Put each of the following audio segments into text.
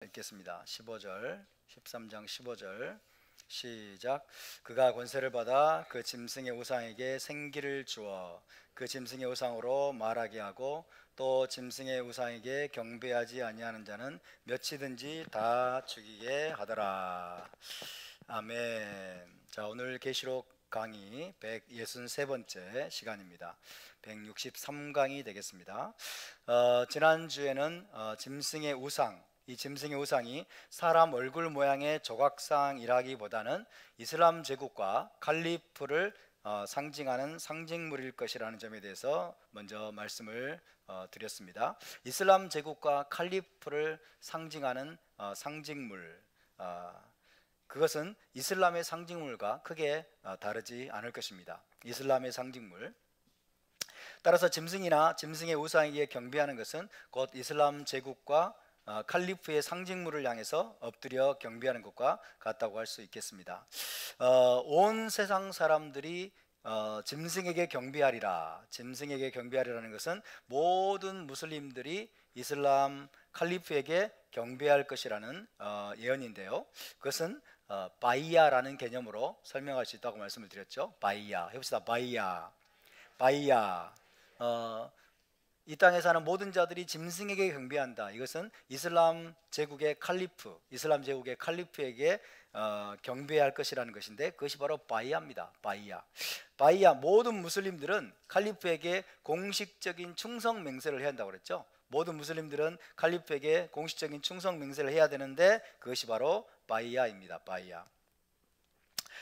읽겠습니다. 15절, 13장 15절 시작. 그가 권세를 받아 그 짐승의 우상에게 생기를 주어 그 짐승의 우상으로 말하게 하고 또 짐승의 우상에게 경배하지 아니하는 자는 몇이든지 다 죽이게 하더라. 아멘. 자, 오늘 계시록 강의 163번째 시간입니다. 163강이 되겠습니다. 지난주에는 짐승의 우상, 이 짐승의 우상이 사람 얼굴 모양의 조각상이라기보다는 이슬람 제국과 칼리프를 상징하는 상징물일 것이라는 점에 대해서 먼저 말씀을 드렸습니다. 이슬람 제국과 칼리프를 상징하는 상징물, 그것은 이슬람의 상징물과 크게 다르지 않을 것입니다. 이슬람의 상징물, 따라서 짐승이나 짐승의 우상에게 경배하는 것은 곧 이슬람 제국과 칼리프의 상징물을 향해서 엎드려 경배하는 것과 같다고 할 수 있겠습니다. 온 세상 사람들이 짐승에게 경배하리라. 짐승에게 경배하리라는 것은 모든 무슬림들이 이슬람 칼리프에게 경배할 것이라는 예언인데요. 그것은 바이야라는 개념으로 설명할 수 있다고 말씀을 드렸죠. 바이야, 해봅시다. 바이야, 바이야. 이 땅에 사는 모든 자들이 짐승에게 경배한다. 이것은 이슬람 제국의 칼리프, 이슬람 제국의 칼리프에게 경배할 것이라는 것인데, 그것이 바로 바이야입니다. 바이야. 바이야, 모든 무슬림들은 칼리프에게 공식적인 충성 맹세를 해야 한다고 그랬죠. 모든 무슬림들은 칼리프에게 공식적인 충성 맹세를 해야 되는데, 그것이 바로 바이야입니다. 바이야.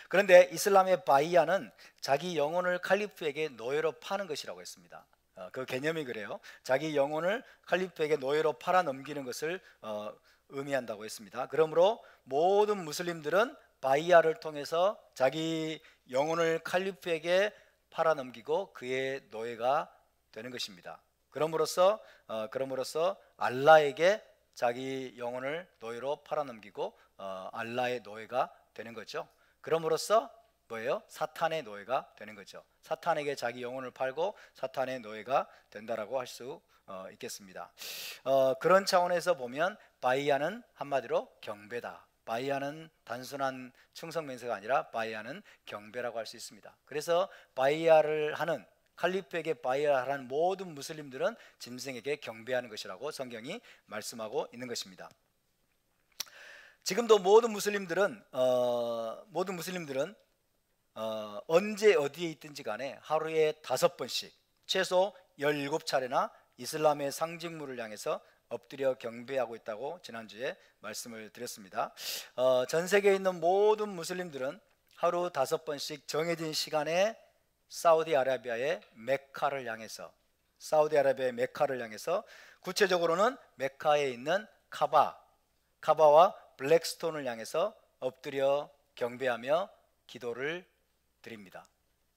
그런데 이슬람의 바이야는 자기 영혼을 칼리프에게 노예로 파는 것이라고 했습니다. 그 개념이 그래요. 자기 영혼을 칼리프에게 노예로 팔아 넘기는 것을 의미한다고 했습니다. 그러므로 모든 무슬림들은 바이야를 통해서 자기 영혼을 칼리프에게 팔아 넘기고 그의 노예가 되는 것입니다. 그럼으로써 알라에게 자기 영혼을 노예로 팔아 넘기고 알라의 노예가 되는 거죠. 그럼으로써 뭐예요? 사탄의 노예가 되는 거죠. 사탄에게 자기 영혼을 팔고 사탄의 노예가 된다라고 할 수 있겠습니다. 그런 차원에서 보면 바이야는 한마디로 경배다. 바이야는 단순한 충성 맹세가 아니라 바이야는 경배라고 할 수 있습니다. 그래서 바이야를 하는, 칼리프에게 바이야를 하는 모든 무슬림들은 짐승에게 경배하는 것이라고 성경이 말씀하고 있는 것입니다. 지금도 모든 무슬림들은 언제 어디에 있든지 간에 하루에 5번씩 최소 17차례나 이슬람의 상징물을 향해서 엎드려 경배하고 있다고 지난주에 말씀을 드렸습니다. 전 세계에 있는 모든 무슬림들은 하루 5번씩 정해진 시간에 사우디아라비아의 메카를 향해서 구체적으로는 메카에 있는 카바와 블랙스톤을 향해서 엎드려 경배하며 기도를 드립니다.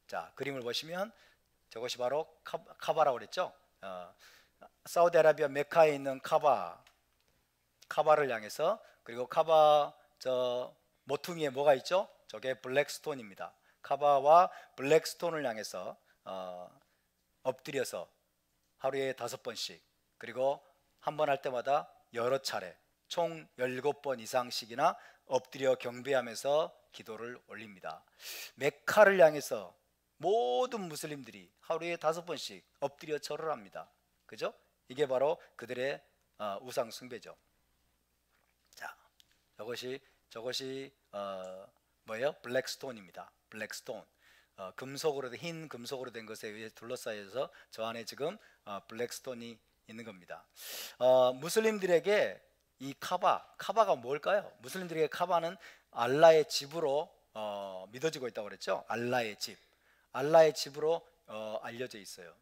자, 그림을 보시면 저것이 바로 카바라고 그랬죠. 사우디아라비아 메카에 있는 카바를 향해서, 그리고 카바 저 모퉁이에 뭐가 있죠? 저게 블랙스톤입니다. 카바와 블랙스톤을 향해서 엎드려서 하루에 5번씩, 그리고 한 번 할 때마다 여러 차례, 총 17번 이상씩이나 엎드려 경배하면서 기도를 올립니다. 메카를 향해서 모든 무슬림들이 하루에 5번씩 엎드려 절을 합니다. 그죠? 이게 바로 그들의 우상 숭배죠. 자, 저것이 뭐예요? 블랙스톤입니다. 블랙스톤. 흰 금속으로 된 것에 의해 둘러싸여서 저 안에 지금 블랙스톤이 있는 겁니다. 무슬림들에게 이 카바가 뭘까요? 무슬림들에게 카바는 알라의 집으로 믿어지고 있다고 그랬죠. 알라의 집으로 알려져 있어요.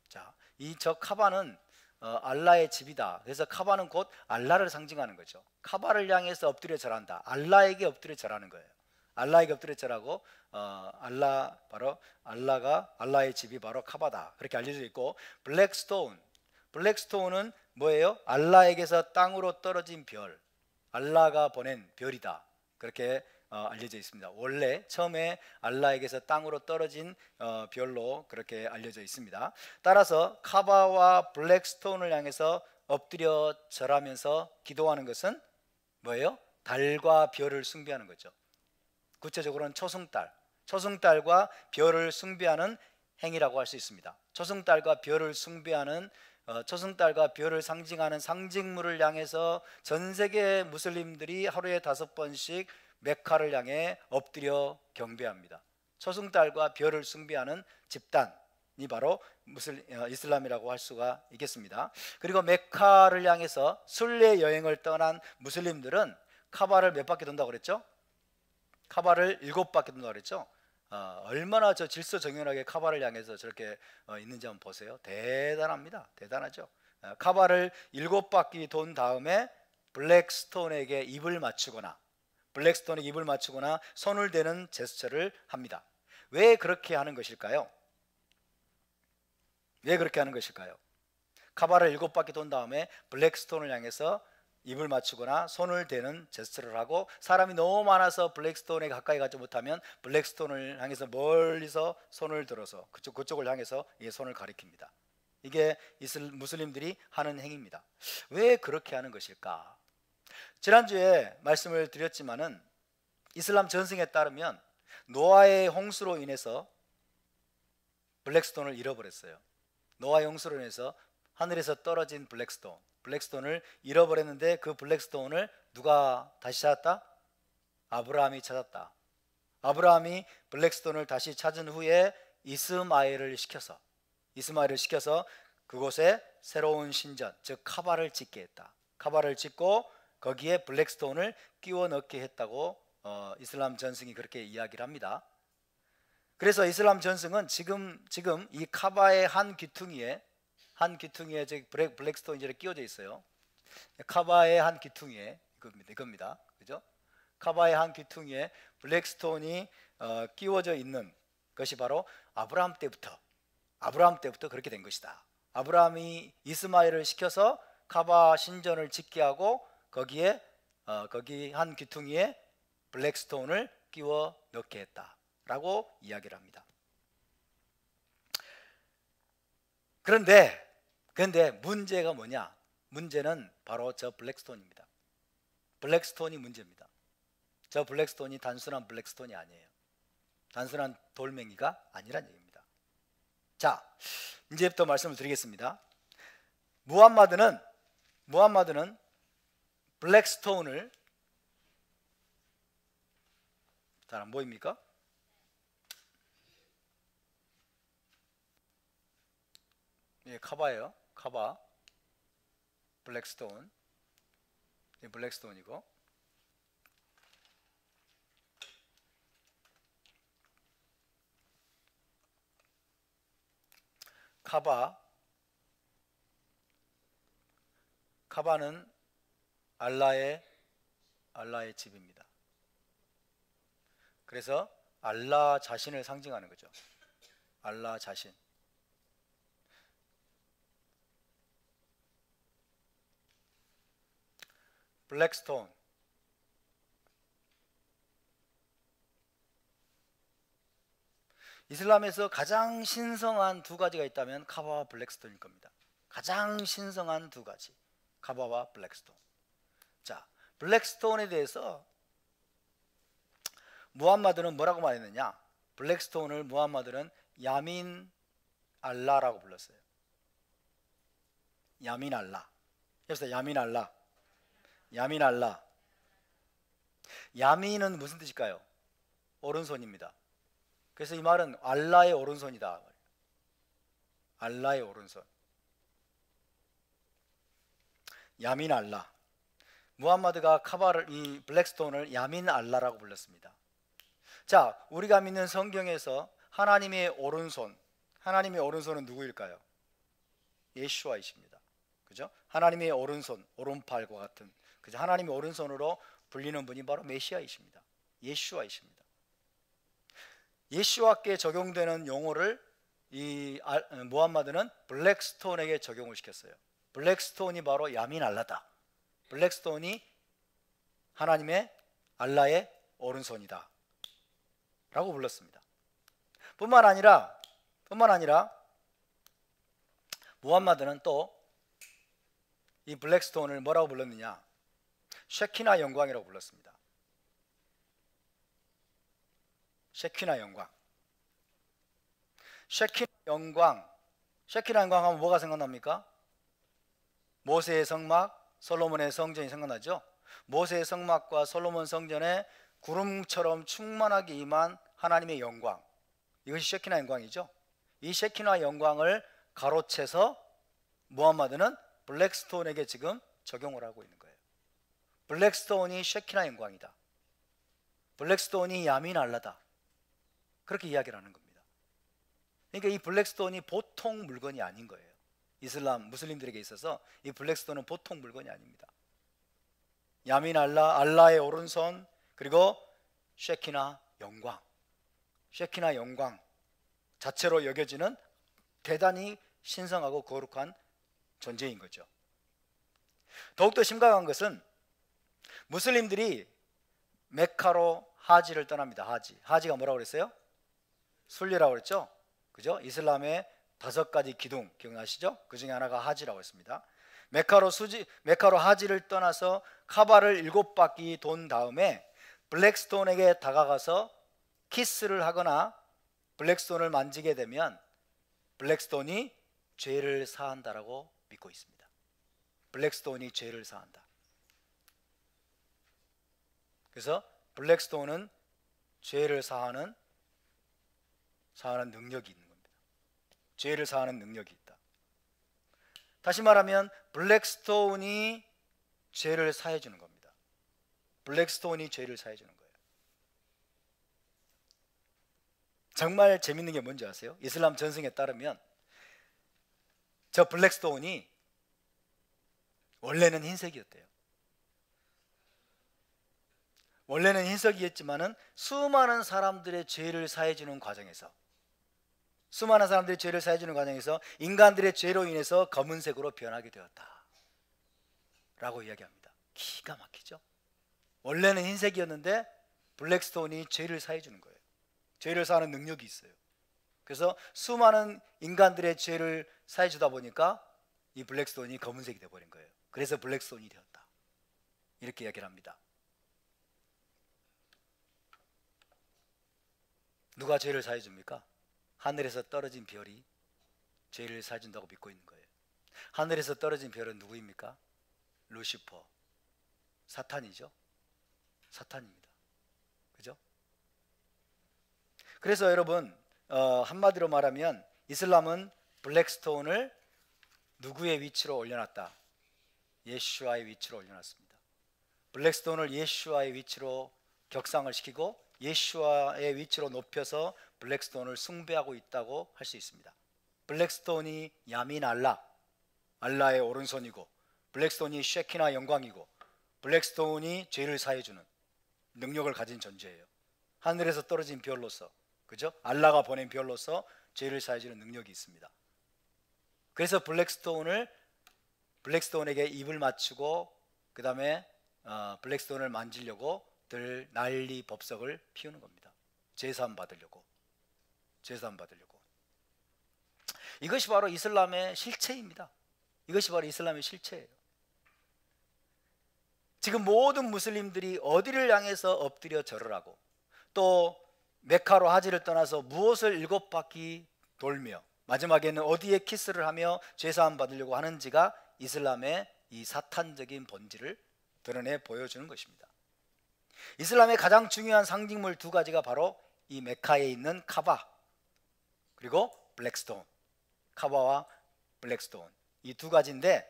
자, 저 카바는 알라의 집이다. 그래서 카바는 곧 알라를 상징하는 거죠. 카바를 향해서 엎드려 절한다. 알라에게 엎드려 절하는 거예요. 알라에게 엎드려 절하고 알라의 집이 바로 카바다. 그렇게 알려져 있고, 블랙스톤은 뭐예요? 알라에게서 땅으로 떨어진 별, 알라가 보낸 별이다. 그렇게 알려져 있습니다. 원래 처음에 알라에게서 땅으로 떨어진 별로 그렇게 알려져 있습니다. 따라서 카바와 블랙스톤을 향해서 엎드려 절하면서 기도하는 것은 뭐예요? 달과 별을 숭배하는 거죠. 구체적으로는 초승달과 별을 숭배하는 행위라고 할 수 있습니다. 초승달과 별을 숭배하는 초승달과 별을 상징하는 상징물을 향해서 전 세계 무슬림들이 하루에 5번씩 메카를 향해 엎드려 경배합니다. 초승달과 별을 숭배하는 집단이 바로 이슬람이라고 할 수가 있겠습니다. 그리고 메카를 향해서 순례 여행을 떠난 무슬림들은 카바를 몇 바퀴 돈다고 그랬죠? 카바를 7바퀴 돈다고 그랬죠? 얼마나 저 질서정연하게 카바를 향해서 저렇게 있는지 한번 보세요. 대단합니다. 대단하죠. 카바를 7바퀴 돈 다음에 블랙스톤에게 입을 맞추거나 손을 대는 제스처를 합니다. 왜 그렇게 하는 것일까요? 왜 그렇게 하는 것일까요? 카바를 7바퀴 돈 다음에 블랙스톤을 향해서 입을 맞추거나 손을 대는 제스처를 하고, 사람이 너무 많아서 블랙스톤에 가까이 가지 못하면 블랙스톤을 향해서 멀리서 손을 들어서 그쪽을 향해서 손을 가리킵니다. 이게 무슬림들이 하는 행위입니다. 왜 그렇게 하는 것일까? 지난주에 말씀을 드렸지만은 이슬람 전승에 따르면 노아의 홍수로 인해서 블랙스톤을 잃어버렸어요. 노아의 홍수로 인해서 하늘에서 떨어진 블랙스톤을 잃어버렸는데, 그 블랙스톤을 누가 다시 찾았다? 아브라함이 찾았다. 아브라함이 블랙스톤을 다시 찾은 후에 이스마엘을 시켜서 그곳에 새로운 신전, 즉 카바를 짓게 했다. 카바를 짓고 거기에 블랙스톤을 끼워 넣게 했다고 이슬람 전승이 그렇게 이야기를 합니다. 그래서 이슬람 전승은 지금 이 카바의 한 귀퉁이에 블랙스톤이 이렇게 끼워져 있어요. 카바의 한 귀퉁이에 이겁니다. 그죠? 카바의 한 귀퉁이에 블랙스톤이 끼워져 있는 것이 바로 아브라함 때부터 그렇게 된 것이다. 아브라함이 이스마엘을 시켜서 카바 신전을 짓게 하고 거기 한 귀퉁이에 블랙스톤을 끼워 넣게 했다라고 이야기를 합니다. 그런데 문제가 뭐냐? 문제는 바로 저 블랙스톤입니다. 블랙스톤이 문제입니다. 저 블랙스톤이 단순한 블랙스톤이 아니에요. 단순한 돌멩이가 아니란 얘기입니다. 자, 이제부터 말씀을 드리겠습니다. 무함마드는 블랙스톤을, 잘 안 보입니까? 예, 카바예요. 카바, 블랙스톤, 블랙스톤이고, 카바는 알라의 집입니다. 그래서 알라 자신을 상징하는 거죠. 알라 자신. 블랙스톤, 이슬람에서 가장 신성한 2가지가 있다면 카바와 블랙스톤일 겁니다. 가장 신성한 2가지, 카바와 블랙스톤. 자, 블랙스톤에 대해서 무함마드는 뭐라고 말했느냐? 블랙스톤을 무함마드는 야민 알라라고 불렀어요. 야민 알라. 그래서 야민 알라. 야민은 무슨 뜻일까요? 오른손입니다. 그래서 이 말은 알라의 오른손이다. 알라의 오른손. 야민 알라. 무함마드가 이 블랙스톤을 야민 알라라고 불렀습니다. 자, 우리가 믿는 성경에서 하나님의 오른손은 누구일까요? 예수와이십니다. 그죠? 하나님의 오른손, 오른팔과 같은, 그죠? 하나님의 오른손으로 불리는 분이 바로 메시아이십니다. 예수와이십니다. 예수와께 적용되는 용어를 이 무함마드는 블랙스톤에게 적용을 시켰어요. 블랙스톤이 바로 야민 알라다. 블랙스톤이 하나님의 알라의 오른손이다 라고 불렀습니다. 뿐만 아니라 무함마드는 또 이 블랙스톤을 뭐라고 불렀느냐? 쉐키나 영광이라고 불렀습니다. 쉐키나 영광. 쉐키나 영광. 쉐키나 영광 하면 뭐가 생각납니까? 모세의 성막, 솔로몬의 성전이 생각나죠? 모세의 성막과 솔로몬 성전에 구름처럼 충만하게 임한 하나님의 영광, 이것이 쉐키나 영광이죠. 이 쉐키나 영광을 가로채서 무함마드는 블랙스톤에게 지금 적용을 하고 있는 거예요. 블랙스톤이 쉐키나 영광이다, 블랙스톤이 야민 알라다, 그렇게 이야기를 하는 겁니다. 그러니까 이 블랙스톤이 보통 물건이 아닌 거예요. 이슬람 무슬림들에게 있어서 이 블랙스톤은 보통 물건이 아닙니다. 야민 알라, 알라의 오른손, 그리고 쉐키나 영광, 쉐키나 영광 자체로 여겨지는 대단히 신성하고 거룩한 존재인 거죠. 더욱더 심각한 것은 무슬림들이 메카로 하지를 떠납니다. 하지가 뭐라고 그랬어요? 순례라고 그랬죠. 그죠? 이슬람의 5가지 기둥 기억나시죠? 그 중에 하나가 하지라고 했습니다. 메카로 하지를 떠나서 카바를 7바퀴 돈 다음에 블랙스톤에게 다가가서 키스를 하거나 블랙스톤을 만지게 되면 블랙스톤이 죄를 사한다라고 믿고 있습니다. 블랙스톤이 죄를 사한다. 그래서 블랙스톤은 죄를 사하는 능력이 있는 겁니다. 죄를 사하는 능력이 있다. 다시 말하면 블랙스톤이 죄를 사해 주는 겁니다. 블랙스톤이 죄를 사해 주는 거예요. 정말 재밌는 게 뭔지 아세요? 이슬람 전승에 따르면 저 블랙스톤이 원래는 흰색이었대요. 원래는 흰색이었지만은 수많은 사람들의 죄를 사해주는 과정에서, 인간들의 죄로 인해서 검은색으로 변하게 되었다 라고 이야기합니다. 기가 막히죠? 원래는 흰색이었는데 블랙스톤이 죄를 사해주는 거예요. 죄를 사하는 능력이 있어요. 그래서 수많은 인간들의 죄를 사해주다 보니까 이 블랙스톤이 검은색이 되어버린 거예요. 그래서 블랙스톤이 되었다, 이렇게 이야기를 합니다. 누가 죄를 사해줍니까? 하늘에서 떨어진 별이 죄를 사해준다고 믿고 있는 거예요. 하늘에서 떨어진 별은 누구입니까? 루시퍼, 사탄이죠. 사탄입니다. 그죠? 그래서 여러분, 한마디로 말하면 이슬람은 블랙스톤을 누구의 위치로 올려놨다? 예슈아의 위치로 올려놨습니다. 블랙스톤을 예슈아의 위치로 격상을 시키고 예슈아의 위치로 높여서 블랙스톤을 숭배하고 있다고 할 수 있습니다. 블랙스톤이 야민 알라, 알라의 오른손이고, 블랙스톤이 쉐키나 영광이고, 블랙스톤이 죄를 사해주는 능력을 가진 존재예요. 하늘에서 떨어진 별로서, 그죠? 알라가 보낸 별로서 죄를 사해주는 능력이 있습니다. 그래서 블랙스톤에게 입을 맞추고 그 다음에 블랙스톤을 만지려고 늘 난리 법석을 피우는 겁니다. 제사함 받으려고. 이것이 바로 이슬람의 실체입니다. 이것이 바로 이슬람의 실체예요. 지금 모든 무슬림들이 어디를 향해서 엎드려 절을 하고, 또 메카로 하지를 떠나서 무엇을 7바퀴 돌며 마지막에는 어디에 키스를 하며 제사함 받으려고 하는지가 이슬람의 이 사탄적인 본질을 드러내 보여주는 것입니다. 이슬람의 가장 중요한 상징물 2가지가 바로 이 메카에 있는 카바, 그리고 블랙스톤. 카바와 블랙스톤, 이 2가지인데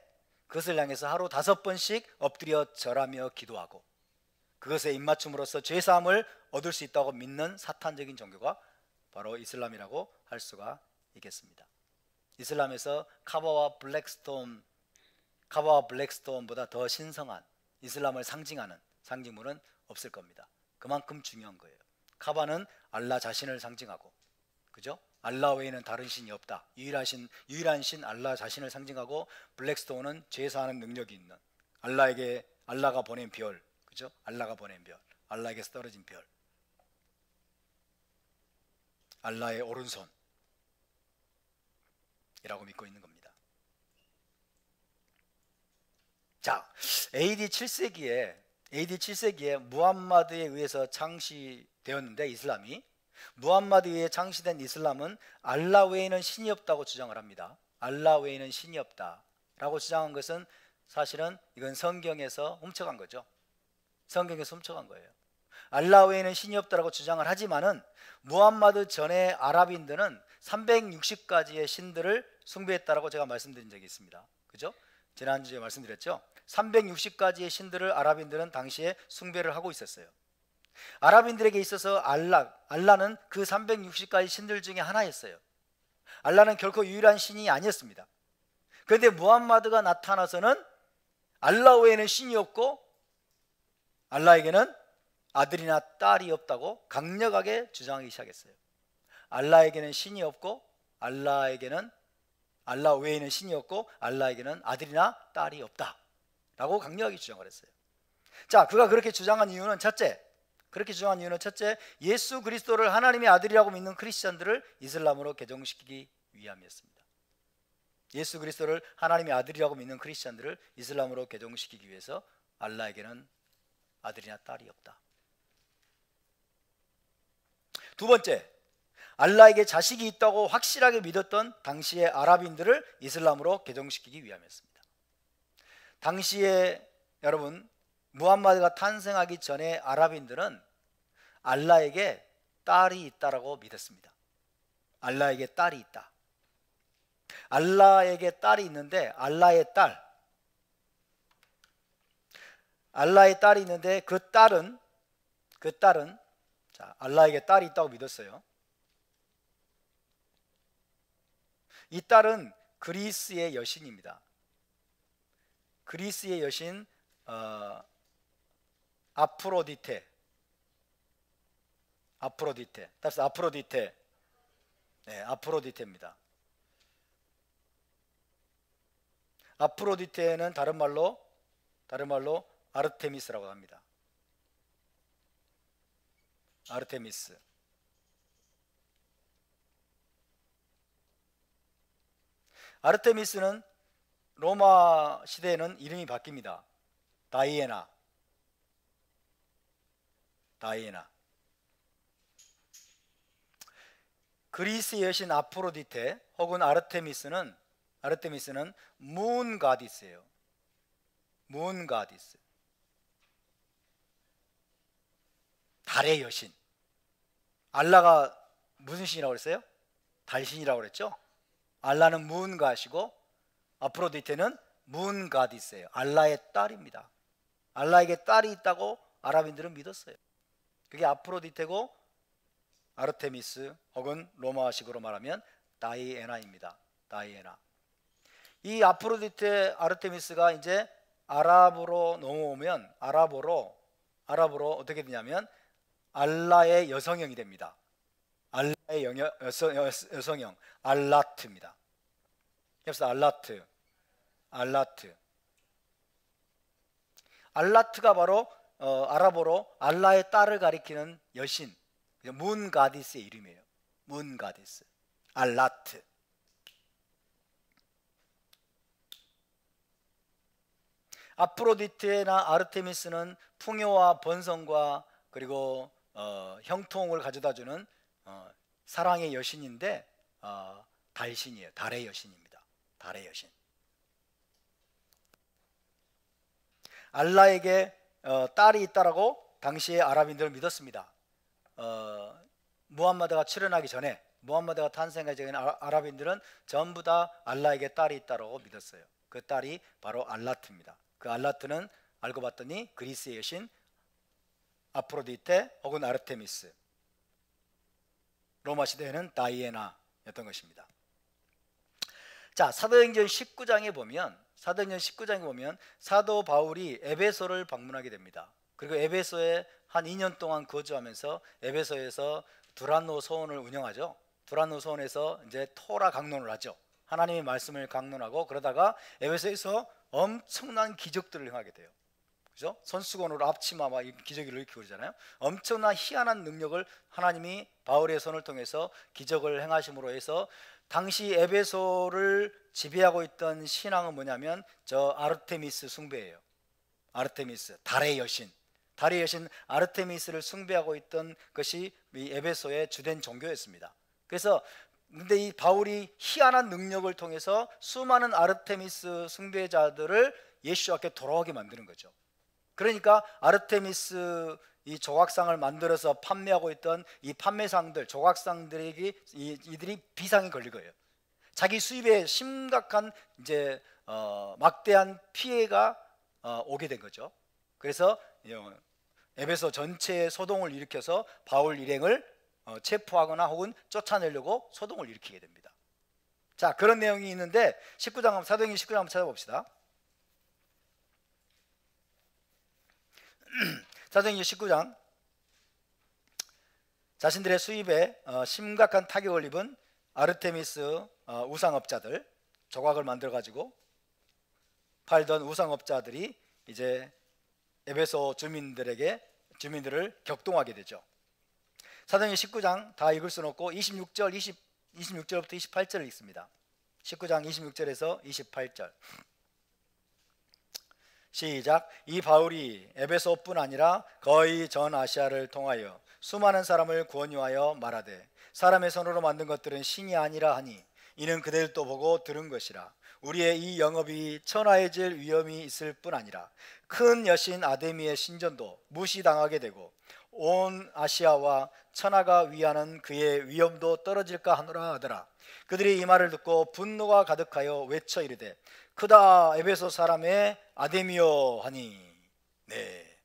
그것을 향해서 하루 5번씩 엎드려 절하며 기도하고 그것에 입맞춤으로써 죄사함을 얻을 수 있다고 믿는 사탄적인 종교가 바로 이슬람이라고 할 수가 있겠습니다. 이슬람에서 카바와 블랙스톤보다 더 신성한 이슬람을 상징하는 상징물은 없을 겁니다. 그만큼 중요한 거예요. 카바는 알라 자신을 상징하고, 그죠? 알라 외에는 다른 신이 없다, 유일한 신 알라 자신을 상징하고, 블랙스톤은 죄사하는 능력이 있는 알라가 보낸 별, 그죠? 알라가 보낸 별, 알라에게서 떨어진 별, 알라의 오른손이라고 믿고 있는 겁니다. 자, AD 7세기에 AD 7세기에 무함마드에 의해서 창시되었는데, 이슬람이 무함마드에 의해 창시된 이슬람은 알라 외에는 신이 없다고 주장을 합니다. 알라 외에는 신이 없다라고 주장한 것은 사실은 이건 성경에서 훔쳐간 거죠. 성경에서 훔쳐간 거예요. 알라 외에는 신이 없다라고 주장을 하지만은 무함마드 전에 아랍인들은 360가지의 신들을 숭배했다라고 제가 말씀드린 적이 있습니다. 그죠? 지난주에 말씀드렸죠. 360가지의 신들을 아랍인들은 당시에 숭배를 하고 있었어요. 아랍인들에게 있어서 알라는 그 360가지 신들 중에 하나였어요. 알라는 결코 유일한 신이 아니었습니다. 그런데 무함마드가 나타나서는 알라 외에는 신이 없고 알라에게는 아들이나 딸이 없다고 강력하게 주장하기 시작했어요. 알라에게는 신이 없고 알라 외에는 신이 없고 알라에게는 아들이나 딸이 없다라고 강력하게 주장을 했어요. 자, 그가 그렇게 주장한 이유는 첫째, 예수 그리스도를 하나님의 아들이라고 믿는 크리스천들을 이슬람으로 개종시키기 위함이었습니다. 예수 그리스도를 하나님의 아들이라고 믿는 크리스천들을 이슬람으로 개종시키기 위해서 알라에게는 아들이나 딸이 없다. 두 번째, 알라에게 자식이 있다고 확실하게 믿었던 당시의 아랍인들을 이슬람으로 개종시키기 위함이었습니다. 당시에 여러분, 무함마드가 탄생하기 전에 아랍인들은 알라에게 딸이 있다라고 믿었습니다. 알라에게 딸이 있다. 알라에게 딸이 있는데 알라의 딸이 있는데 그 딸은 자, 알라에게 딸이 있다고 믿었어요. 이 딸은 그리스의 여신입니다. 그리스의 여신 아프로디테. 네, 아프로디테입니다. 아프로디테는 다른 말로 아르테미스라고 합니다. 아르테미스. 아르테미스는 로마 시대에는 이름이 바뀝니다. 다이애나. 그리스 여신 아프로디테 혹은 아르테미스는 문 가디스예요. 문 가디스. 달의 여신. 알라가 무슨 신이라고 그랬어요? 달신이라고 그랬죠? 알라는 문가시고 아프로디테는 문가디스예요. 알라의 딸입니다. 알라에게 딸이 있다고 아랍인들은 믿었어요. 그게 아프로디테고 아르테미스 혹은 로마식으로 말하면 다이애나입니다. 다이애나. 이 아프로디테 아르테미스가 이제 아랍어로 넘어오면 아랍어로 어떻게 되냐면 알라의 여성형이 됩니다. 알라의 여성형 알라트입니다. 그래서 알라트가 바로 아랍어로 알라의 딸을 가리키는 여신, 문가디스의 이름이에요. 문가디스, 알라트. 아프로디테나 아르테미스는 풍요와 번성과 그리고 형통을 가져다주는 사랑의 여신인데 달신이에요. 달의 여신입니다. 달의 여신. 알라에게 딸이 있다라고 당시의 아랍인들은 믿었습니다. 무함마드가 출현하기 전에, 무함마드가 탄생하기 전에 아랍인들은 전부 다 알라에게 딸이 있다라고 믿었어요. 그 딸이 바로 알라트입니다. 그 알라트는 알고 봤더니 그리스의 여신 아프로디테 혹은 아르테미스, 로마 시대에는 다이애나였던 것입니다. 자, 사도행전 19장에 보면 사도 바울이 에베소를 방문하게 됩니다. 그리고 에베소에 한 2년 동안 거주하면서 에베소에서 두란노 소원을 운영하죠. 두란노 소원에서 이제 토라 강론을 하죠. 하나님의 말씀을 강론하고 그러다가 에베소에서 엄청난 기적들을 행하게 돼요. 그죠? 손수건으로 앞치마 막 기적을 일으키고 그러잖아요. 엄청난 희한한 능력을 하나님이 바울의 손을 통해서 기적을 행하심으로 해서 당시 에베소를 지배하고 있던 신앙은 뭐냐면 저 아르테미스 숭배예요. 아르테미스, 달의 여신. 달의 여신 아르테미스를 숭배하고 있던 것이 이 에베소의 주된 종교였습니다. 그래서 근데 이 바울이 희한한 능력을 통해서 수많은 아르테미스 숭배자들을 예수 앞에 돌아오게 만드는 거죠. 그러니까 아르테미스 이 조각상을 만들어서 판매하고 있던 이 판매상들, 조각상들에게 이들이 비상이 걸릴 거예요. 자기 수입에 심각한 이제 막대한 피해가 오게 된 거죠. 그래서 에베소 전체에 소동을 일으켜서 바울 일행을 체포하거나 혹은 쫓아내려고 소동을 일으키게 됩니다. 자, 그런 내용이 있는데 19장 사도행전 19장 한번 찾아봅시다. 사도행전 19장 자신들의 수입에 심각한 타격을 입은 아르테미스 우상업자들, 조각을 만들어 가지고 팔던 우상업자들이 이제 에베소 주민들을 격동하게 되죠. 사도행전 19장 다 읽을 수는 없고 26절부터 28절을 읽습니다. 19장 26절에서 28절 시작. 이 바울이 에베소뿐 아니라 거의 전 아시아를 통하여 수많은 사람을 권유하여 말하되 사람의 손으로 만든 것들은 신이 아니라 하니 이는 그들도 보고 들은 것이라. 우리의 이 영업이 천하해질 위험이 있을 뿐 아니라 큰 여신 아데미의 신전도 무시당하게 되고 온 아시아와 천하가 위하는 그의 위엄도 떨어질까 하노라 하더라. 그들이 이 말을 듣고 분노가 가득하여 외쳐 이르되 크다 에베소 사람의 아데미여 하니. 네,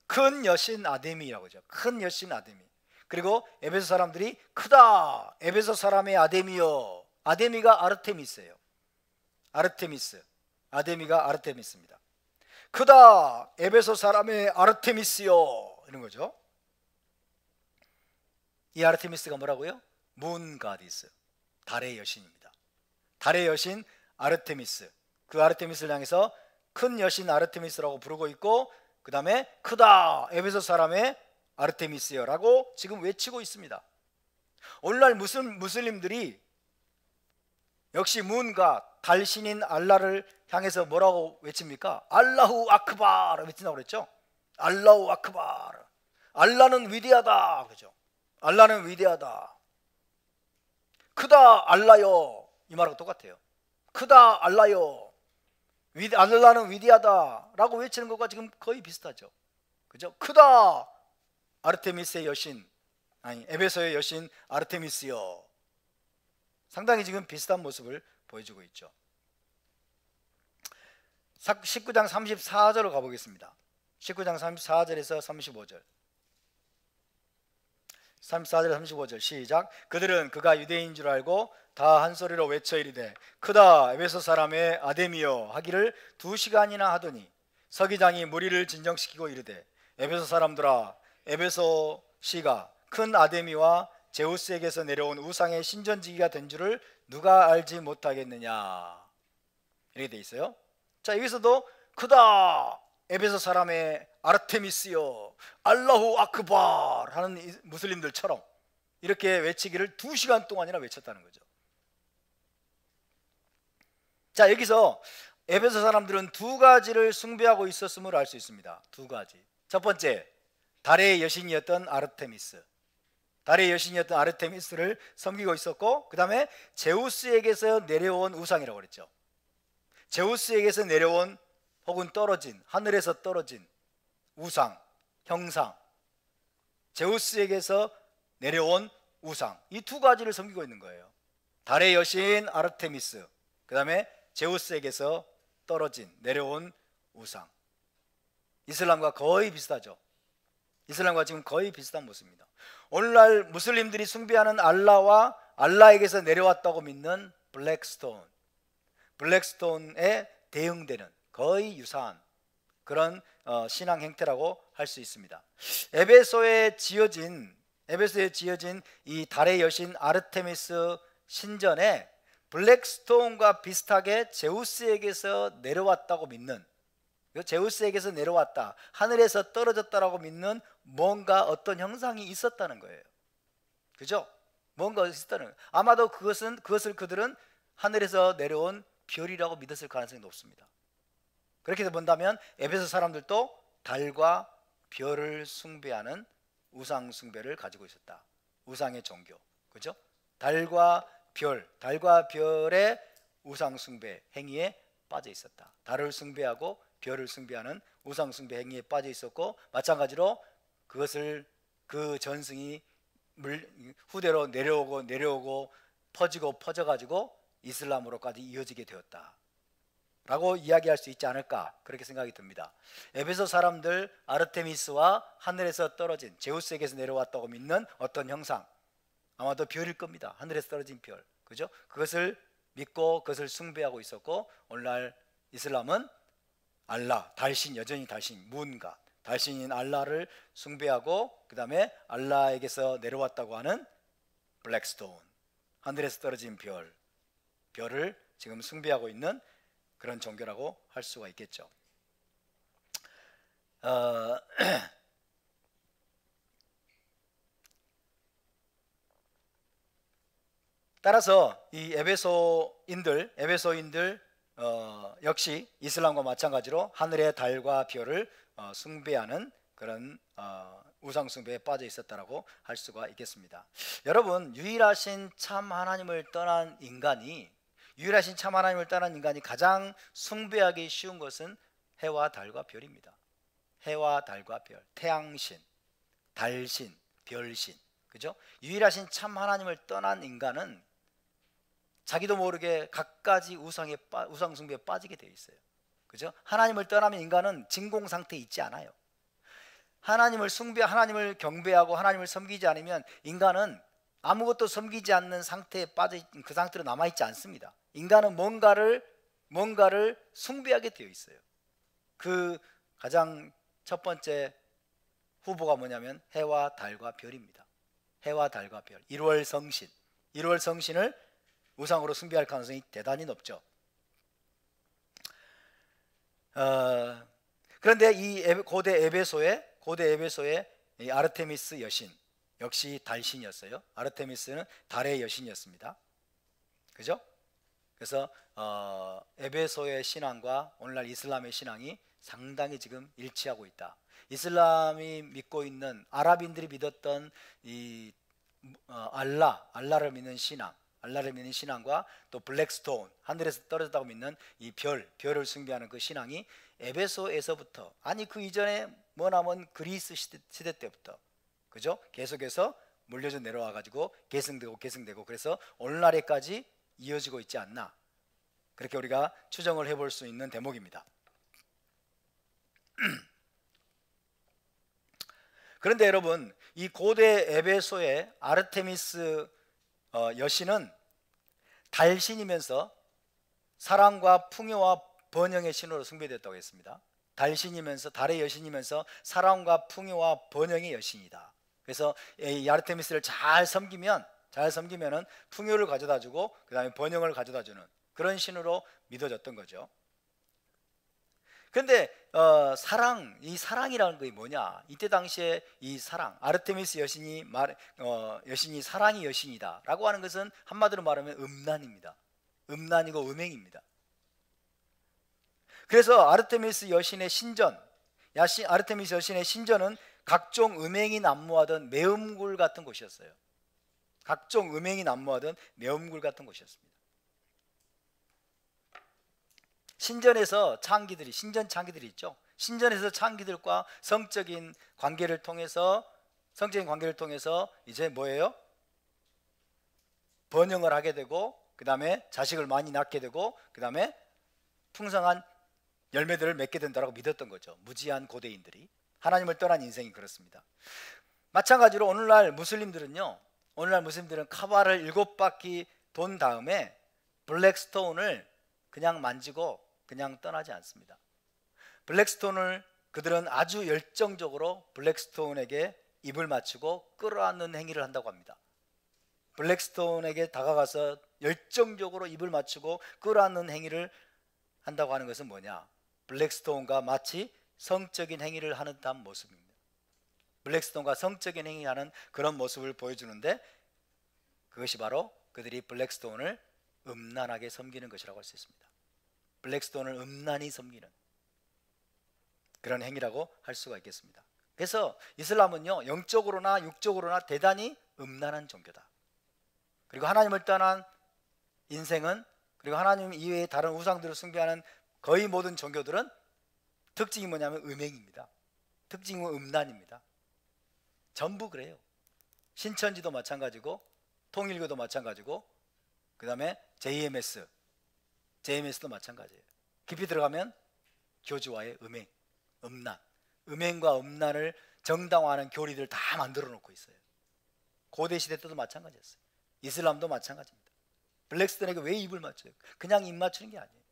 큰 여신 아데미라고 하죠. 큰 여신 아데미. 그리고 에베소 사람들이 크다 에베소 사람의 아데미여. 아데미가 아르테미스예요. 아르테미스, 아데미가 아르테미스입니다. 크다 에베소 사람의 아르테미스여 이런 거죠. 이 아르테미스가 뭐라고요? 문가디스, 달의 여신입니다. 달의 여신 아르테미스. 그 아르테미스를 향해서 큰 여신 아르테미스라고 부르고 있고, 그 다음에 크다 에베소 사람의 아르테미스여라고 지금 외치고 있습니다. 오늘날 무슬림들이 역시 문가 달신인 알라를 향해서 뭐라고 외칩니까? 알라후 아크바르 외친다고 그랬죠. 알라후 아크바르, 알라는 위대하다, 그죠? 알라는 위대하다. 크다 알라요, 이 말하고 똑같아요. 크다 알라요, 알라는 위대하다라고 외치는 것과 지금 거의 비슷하죠, 그죠? 크다 아르테미스의 여신, 아니 에베소의 여신 아르테미스여. 상당히 지금 비슷한 모습을 보여주고 있죠. 19장 34절로 가보겠습니다. 19장 34절에서 35절 34절에서 35절 시작. 그들은 그가 유대인인 줄 알고 다 한 소리로 외쳐 이르되 크다 에베소 사람의 아데미여 하기를 2시간이나 하더니 서기장이 무리를 진정시키고 이르되 에베소 사람들아, 에베소 시가 큰 아데미와 제우스에게서 내려온 우상의 신전지기가 된 줄을 누가 알지 못하겠느냐, 이렇게 돼 있어요. 자, 여기서도 크다 에베소 사람의 아르테미스여 알라후 아크발 하는 무슬림들처럼 이렇게 외치기를 2시간 동안이나 외쳤다는 거죠. 자, 여기서 에베소 사람들은 두 가지를 숭배하고 있었음을 알 수 있습니다. 두 가지. 첫 번째, 달의 여신이었던 아르테미스, 달의 여신이었던 아르테미스를 섬기고 있었고, 그 다음에 제우스에게서 내려온 우상이라고 그랬죠. 제우스에게서 내려온 혹은 떨어진, 하늘에서 떨어진 우상, 형상, 제우스에게서 내려온 우상, 이 두 가지를 섬기고 있는 거예요. 달의 여신 아르테미스, 그 다음에 제우스에게서 떨어진, 내려온 우상. 이슬람과 거의 비슷하죠. 이슬람과 지금 거의 비슷한 모습입니다. 오늘날 무슬림들이 숭배하는 알라와 알라에게서 내려왔다고 믿는 블랙스톤, 블랙스톤에 대응되는 거의 유사한 그런 신앙 행태라고 할 수 있습니다. 에베소에 지어진 이 달의 여신 아르테미스 신전에 블랙스톤과 비슷하게 제우스에게서 내려왔다고 믿는, 제우스에게서 내려왔다, 하늘에서 떨어졌다라고 믿는 뭔가 어떤 형상이 있었다는 거예요. 그죠? 뭔가 있었다는 거예요. 아마도 그것을 그들은 하늘에서 내려온 별이라고 믿었을 가능성이 높습니다. 그렇게 본다면 에베소 사람들도 달과 별을 숭배하는 우상 숭배를 가지고 있었다. 우상의 종교, 그죠? 달과 별의 우상 숭배 행위에 빠져 있었다. 달을 숭배하고 별을 숭배하는 우상 숭배 행위에 빠져 있었고, 마찬가지로 그것을 그 전승이 후대로 내려오고 퍼져가지고 이슬람으로까지 이어지게 되었다 라고 이야기할 수 있지 않을까, 그렇게 생각이 듭니다. 에베소 사람들 아르테미스와 하늘에서 떨어진, 제우스에게서 내려왔다고 믿는 어떤 형상, 아마도 별일 겁니다. 하늘에서 떨어진 별, 그죠? 그것을 믿고 그것을 숭배하고 있었고, 오늘날 이슬람은 알라, 달신, 여전히 달신, 문가, 달신인 알라를 숭배하고, 그 다음에 알라에게서 내려왔다고 하는 블랙스톤, 하늘에서 떨어진 별을 지금 숭배하고 있는 그런 종교라고 할 수가 있겠죠. 따라서 이 에베소인들 역시 이슬람과 마찬가지로 하늘의 달과 별을 숭배하는 그런 우상 숭배에 빠져 있었다라고 할 수가 있겠습니다. 여러분, 유일하신 참 하나님을 떠난 인간이 가장 숭배하기 쉬운 것은 해와 달과 별입니다. 해와 달과 별, 태양신, 달신, 별신, 그죠? 유일하신 참 하나님을 떠난 인간은 자기도 모르게 갖가지 우상 숭배에 빠지게 되어 있어요. 그죠? 하나님을 떠나면 인간은 진공 상태에 있지 않아요. 하나님을 경배하고 하나님을 섬기지 않으면 인간은 아무것도 섬기지 않는 상태에 그 상태로 남아있지 않습니다. 인간은 뭔가를 숭배하게 되어 있어요. 그 가장 첫 번째 후보가 뭐냐면 해와 달과 별입니다. 해와 달과 별, 1월 성신을 우상으로 숭배할 가능성이 대단히 높죠. 그런데 이 고대 에베소의 이 아르테미스 여신 역시 달신이었어요. 아르테미스는 달의 여신이었습니다. 그죠? 그래서 에베소의 신앙과 오늘날 이슬람의 신앙이 상당히 지금 일치하고 있다. 이슬람이 믿고 있는, 아랍인들이 믿었던 이 알라를 믿는 신앙과 또 블랙스톤, 하늘에서 떨어졌다고 믿는 이 별을 숭배하는 그 신앙이 에베소에서부터, 아니 그 이전에 머나먼 그리스 시대 때부터, 그죠? 계속해서 물려져 내려와 가지고 계승되고 그래서 오늘날에까지 이어지고 있지 않나, 그렇게 우리가 추정을 해볼 수 있는 대목입니다. 그런데 여러분, 이 고대 에베소의 아르테미스 여신은 달신이면서 사랑과 풍요와 번영의 신으로 숭배됐다고 했습니다. 달신이면서, 달의 여신이면서 사랑과 풍요와 번영의 여신이다. 그래서 이 아르테미스를 잘 섬기면은 풍요를 가져다주고 그 다음에 번영을 가져다주는 그런 신으로 믿어졌던 거죠. 그런데 이 사랑이라는 게 뭐냐? 이때 당시에 이 사랑, 아르테미스 여신이 사랑의 여신이다 라고 하는 것은 한마디로 말하면 음란입니다. 음란이고 음행입니다. 그래서 아르테미스 여신의 신전은 각종 음행이 난무하던 매음굴 같은 곳이었어요. 각종 음행이 난무하던 매음굴 같은 곳이었습니다. 신전에서 신전 창기들이 있죠. 신전에서 창기들과 성적인 관계를 통해서 이제 뭐예요? 번영을 하게 되고, 그 다음에 자식을 많이 낳게 되고, 그 다음에 풍성한 열매들을 맺게 된다고 믿었던 거죠. 무지한 고대인들이. 하나님을 떠난 인생이 그렇습니다. 마찬가지로 오늘날 무슬림들은 카바를 7바퀴 돈 다음에 블랙스톤을 그냥 만지고 그냥 떠나지 않습니다. 그들은 아주 열정적으로 블랙스톤에게 입을 맞추고 끌어안는 행위를 한다고 합니다. 블랙스톤에게 다가가서 열정적으로 입을 맞추고 끌어안는 행위를 한다고 하는 것은 뭐냐? 블랙스톤과 마치 성적인 행위를 하는 듯한 모습입니다. 블랙스톤과 성적인 행위하는 그런 모습을 보여주는데, 그것이 바로 그들이 블랙스톤을 음란하게 섬기는 것이라고 할 수 있습니다. 블랙스톤을 음란히 섬기는. 그런 행위라고 할 수가 있겠습니다. 그래서 이슬람은요, 영적으로나 육적으로나 대단히 음란한 종교다. 그리고 하나님을 떠난 인생은, 그리고 하나님 이외의 다른 우상들을 숭배하는 거의 모든 종교들은 특징이 뭐냐면 음행입니다. 특징은 음란입니다. 전부 그래요. 신천지도 마찬가지고 통일교도 마찬가지고 그 다음에 JMS도 마찬가지예요. 깊이 들어가면 교주와의 음행, 음란, 음행과 음란을 정당화하는 교리들 다 만들어 놓고 있어요. 고대 시대 때도 마찬가지였어요. 이슬람도 마찬가지입니다. 블랙스톤에게 왜 입을 맞춰요? 그냥 입 맞추는 게 아니에요.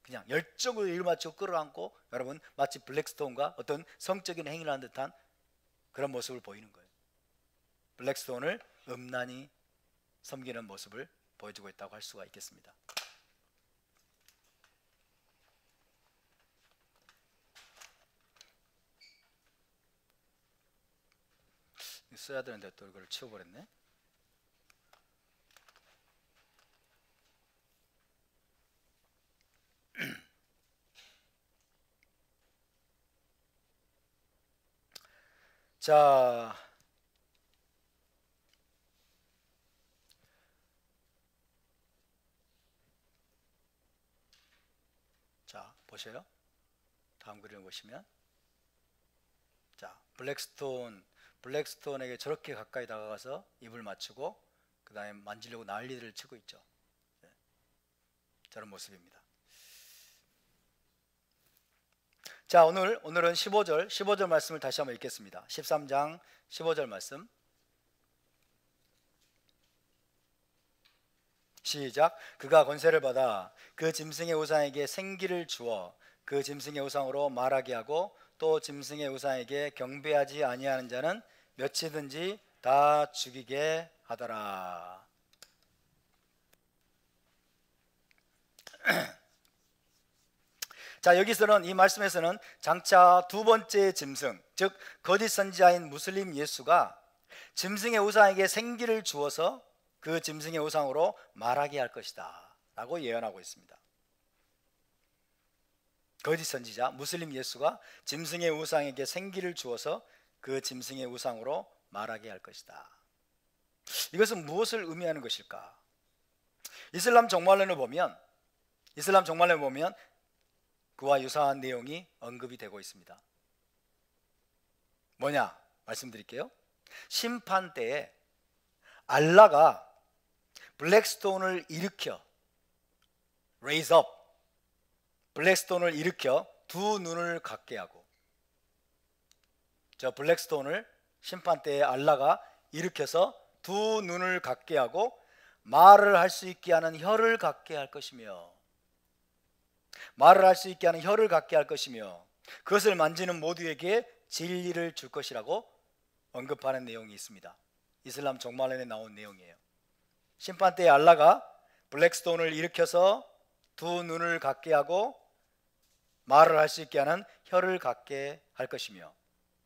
그냥 열정을 입을 맞추고 끌어안고, 여러분 마치 블랙스톤과 어떤 성적인 행위를 하는 듯한 그런 모습을 보이는 거예요. 블랙스톤을 음란히 섬기는 모습을 보여주고 있다고 할 수가 있겠습니다. 써야 되는데 또 이걸 치워버렸네. 자, 보세요. 다음 그림을 보시면, 자, 블랙스톤에게 저렇게 가까이 다가가서 입을 맞추고 그 다음에 만지려고 난리를 치고 있죠. 네. 저런 모습입니다. 자, 오늘은 15절 말씀을 다시 한번 읽겠습니다. 13장 15절 말씀 시작. 그가 권세를 받아 그 짐승의 우상에게 생기를 주어 그 짐승의 우상으로 말하게 하고 또 짐승의 우상에게 경배하지 아니하는 자는 몇이든지 다 죽이게 하더라. 자, 여기서는 이 말씀에서는 장차 두 번째 짐승, 즉 거짓 선지자인 무슬림 예수가 짐승의 우상에게 생기를 주어서 그 짐승의 우상으로 말하게 할 것이다 라고 예언하고 있습니다. 거짓 선지자 무슬림 예수가 짐승의 우상에게 생기를 주어서 그 짐승의 우상으로 말하게 할 것이다. 이것은 무엇을 의미하는 것일까? 이슬람 종말론을 보면 그와 유사한 내용이 언급이 되고 있습니다. 뭐냐? 말씀드릴게요. 심판 때에 알라가 블랙스톤을 일으켜 raise up, 블랙스톤을 일으켜 두 눈을 갖게 하고, 저 블랙스톤을 심판 때에 알라가 일으켜서 두 눈을 갖게 하고 말을 할 수 있게 하는 혀를 갖게 할 것이며, 말을 할 수 있게 하는 혀를 갖게 할 것이며 그것을 만지는 모두에게 진리를 줄 것이라고 언급하는 내용이 있습니다. 이슬람 종말론에 나온 내용이에요. 심판 때에 알라가 블랙스톤을 일으켜서 두 눈을 갖게 하고 말을 할 수 있게 하는 혀를 갖게 할 것이며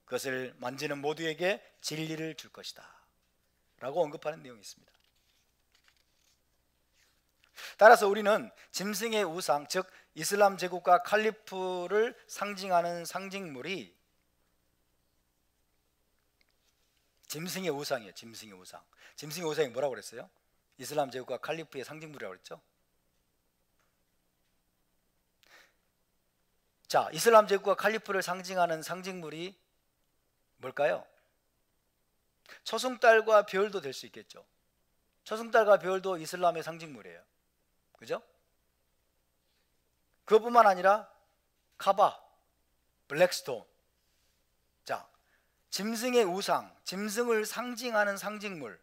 그것을 만지는 모두에게 진리를 줄 것이다 라고 언급하는 내용이 있습니다. 따라서 우리는 짐승의 우상, 즉 이슬람 제국과 칼리프를 상징하는 상징물이 짐승의 우상이에요. 짐승의 우상. 짐승의 우상이 뭐라고 그랬어요? 이슬람 제국과 칼리프의 상징물이라고 그랬죠. 자, 이슬람 제국과 칼리프를 상징하는 상징물이 뭘까요? 초승달과 별도 될 수 있겠죠. 초승달과 별도 이슬람의 상징물이에요. 그죠? 그것뿐만 아니라 카바, 블랙스톤. 자, 짐승의 우상, 짐승을 상징하는 상징물,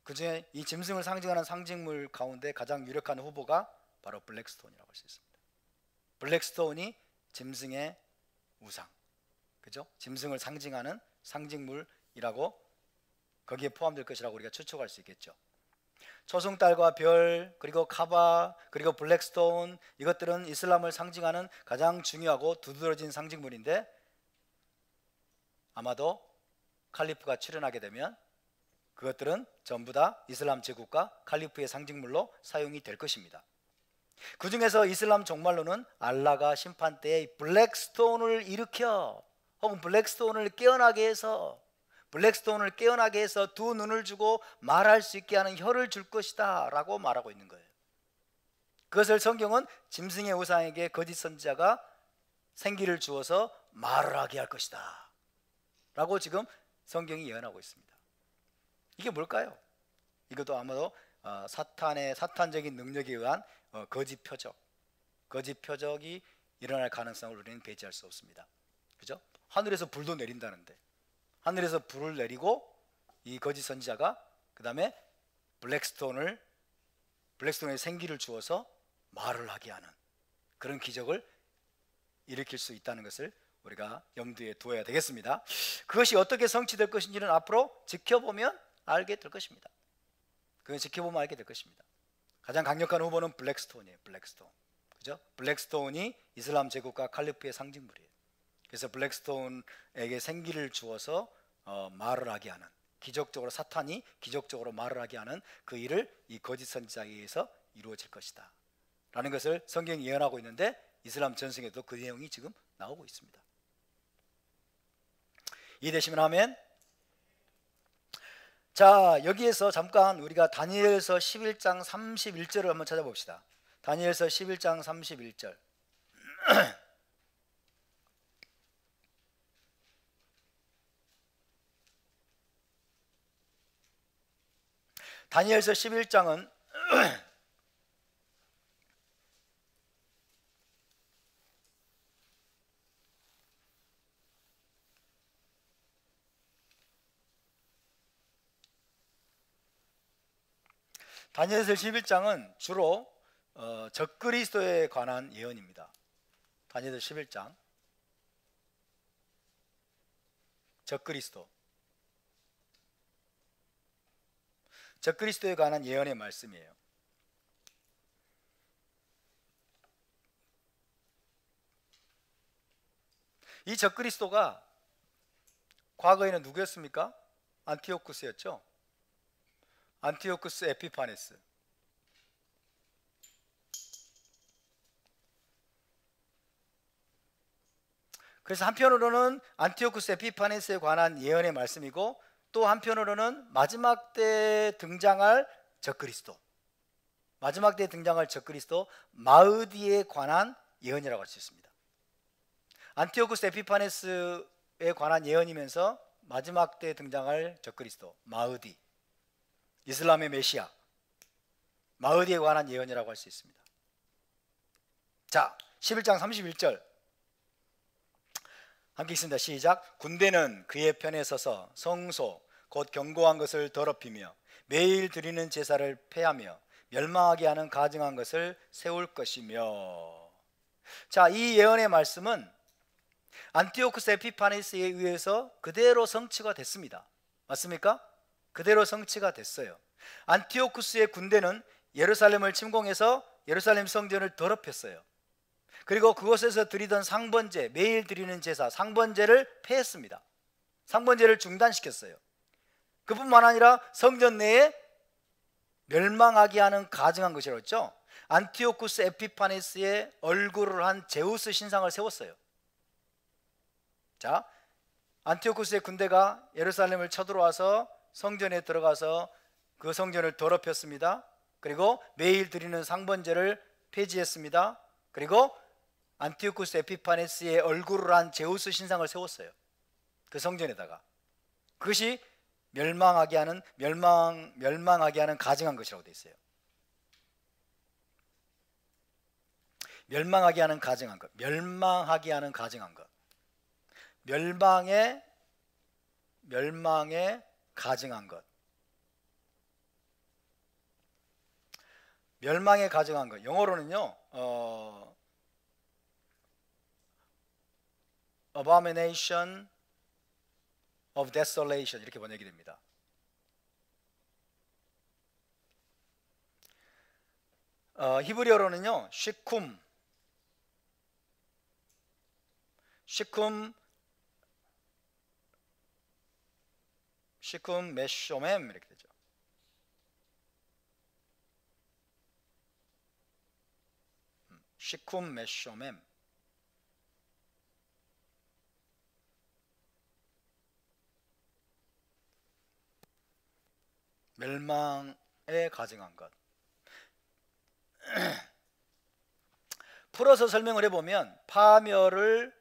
그 중에 이 짐승을 상징하는 상징물 가운데 가장 유력한 후보가 바로 블랙스톤이라고 할 수 있습니다. 블랙스톤이 짐승의 우상, 그죠? 짐승을 상징하는 상징물이라고 거기에 포함될 것이라고 우리가 추측할 수 있겠죠. 초승달과 별, 그리고 카바, 그리고 블랙스톤, 이것들은 이슬람을 상징하는 가장 중요하고 두드러진 상징물인데 아마도 칼리프가 출현하게 되면 그것들은 전부 다 이슬람 제국과 칼리프의 상징물로 사용이 될 것입니다. 그 중에서 이슬람 종말론은 알라가 심판 때에 블랙스톤을 일으켜, 혹은 블랙스톤을 깨어나게 해서, 두 눈을 주고 말할 수 있게 하는 혀를 줄 것이다 라고 말하고 있는 거예요. 그것을 성경은 짐승의 우상에게 거짓 선지자가 생기를 주어서 말을 하게 할 것이다 라고 지금 성경이 예언하고 있습니다. 이게 뭘까요? 이것도 아마도 사탄적인 능력에 의한 거짓 표적이 일어날 가능성을 우리는 배제할 수 없습니다. 그죠? 하늘에서 불도 내린다는데, 하늘에서 불을 내리고 이 거짓 선지자가 그 다음에 블랙스톤에 생기를 주어서 말을 하게 하는 그런 기적을 일으킬 수 있다는 것을 우리가 염두에 두어야 되겠습니다. 그것이 어떻게 성취될 것인지는 앞으로 지켜보면 알게 될 것입니다. 그건 지켜보면 알게 될 것입니다. 가장 강력한 후보는 블랙스톤이에요. 그죠? 블랙스톤이 이슬람 제국과 칼리프의 상징물이에요. 그래서 블랙스톤에게 생기를 주어서 말을 하게 하는, 사탄이 기적적으로 말을 하게 하는 그 일을 이 거짓 선지자에 의해서 이루어질 것이다 라는 것을 성경이 예언하고 있는데, 이슬람 전승에도 그 내용이 지금 나오고 있습니다. 이해되시면 아멘. 자, 여기에서 잠깐 우리가 다니엘서 11장 31절을 한번 찾아봅시다. 다니엘서 11장 31절. 다니엘서 11장은 다니엘서 11장은 주로 적그리스도에 관한 예언입니다. 다니엘서 11장 적그리스도에 관한 예언의 말씀이에요. 이 적그리스도가 과거에는 누구였습니까? 안티오쿠스였죠. 안티오쿠스 에피파네스. 그래서 한편으로는 안티오쿠스 에피파네스에 관한 예언의 말씀이고, 또 한편으로는 마지막 때 등장할 적그리스도, 마흐디에 관한 예언이라고 할 수 있습니다. 안티오쿠스 에피파네스에 관한 예언이면서 마지막 때 등장할 적그리스도, 마흐디, 이슬람의 메시아, 마흐디에 관한 예언이라고 할 수 있습니다. 자, 11장 31절 함께 있습니다. 시작. 군대는 그의 편에 서서 성소 곧 견고한 것을 더럽히며 매일 드리는 제사를 폐하며 멸망하게 하는 가증한 것을 세울 것이며. 자, 이 예언의 말씀은 안티오쿠스 에피파네스에 의해서 그대로 성취가 됐습니다. 맞습니까? 그대로 성취가 됐어요. 안티오쿠스의 군대는 예루살렘을 침공해서 예루살렘 성전을 더럽혔어요. 그리고 그곳에서 드리던 상번제, 매일 드리는 제사, 상번제를 폐했습니다. 상번제를 중단시켰어요. 그뿐만 아니라 성전 내에 멸망하게 하는 가증한 것이라고 했죠. 안티오쿠스 에피파네스의 얼굴을 한 제우스 신상을 세웠어요. 자, 안티오쿠스의 군대가 예루살렘을 쳐들어와서 성전에 들어가서 그 성전을 더럽혔습니다. 그리고 매일 드리는 상번제를 폐지했습니다. 그리고 안티오쿠스 에피파네스의 얼굴을 한 제우스 신상을 세웠어요. 그 성전에다가. 그것이 멸망하게 하는 가증한 것이라고 되어 있어요. 멸망하게 하는 가증한 것. 멸망에 가증한 것. 멸망에 가증한 것. 영어로는요, abomination of desolation 이렇게 번역이 됩니다. 히브리어로는요, 시쿰 메쇼멤 이렇게 되죠. 시쿰 메쇼멤. 멸망에 가증한 것. 풀어서 설명을 해보면 파멸을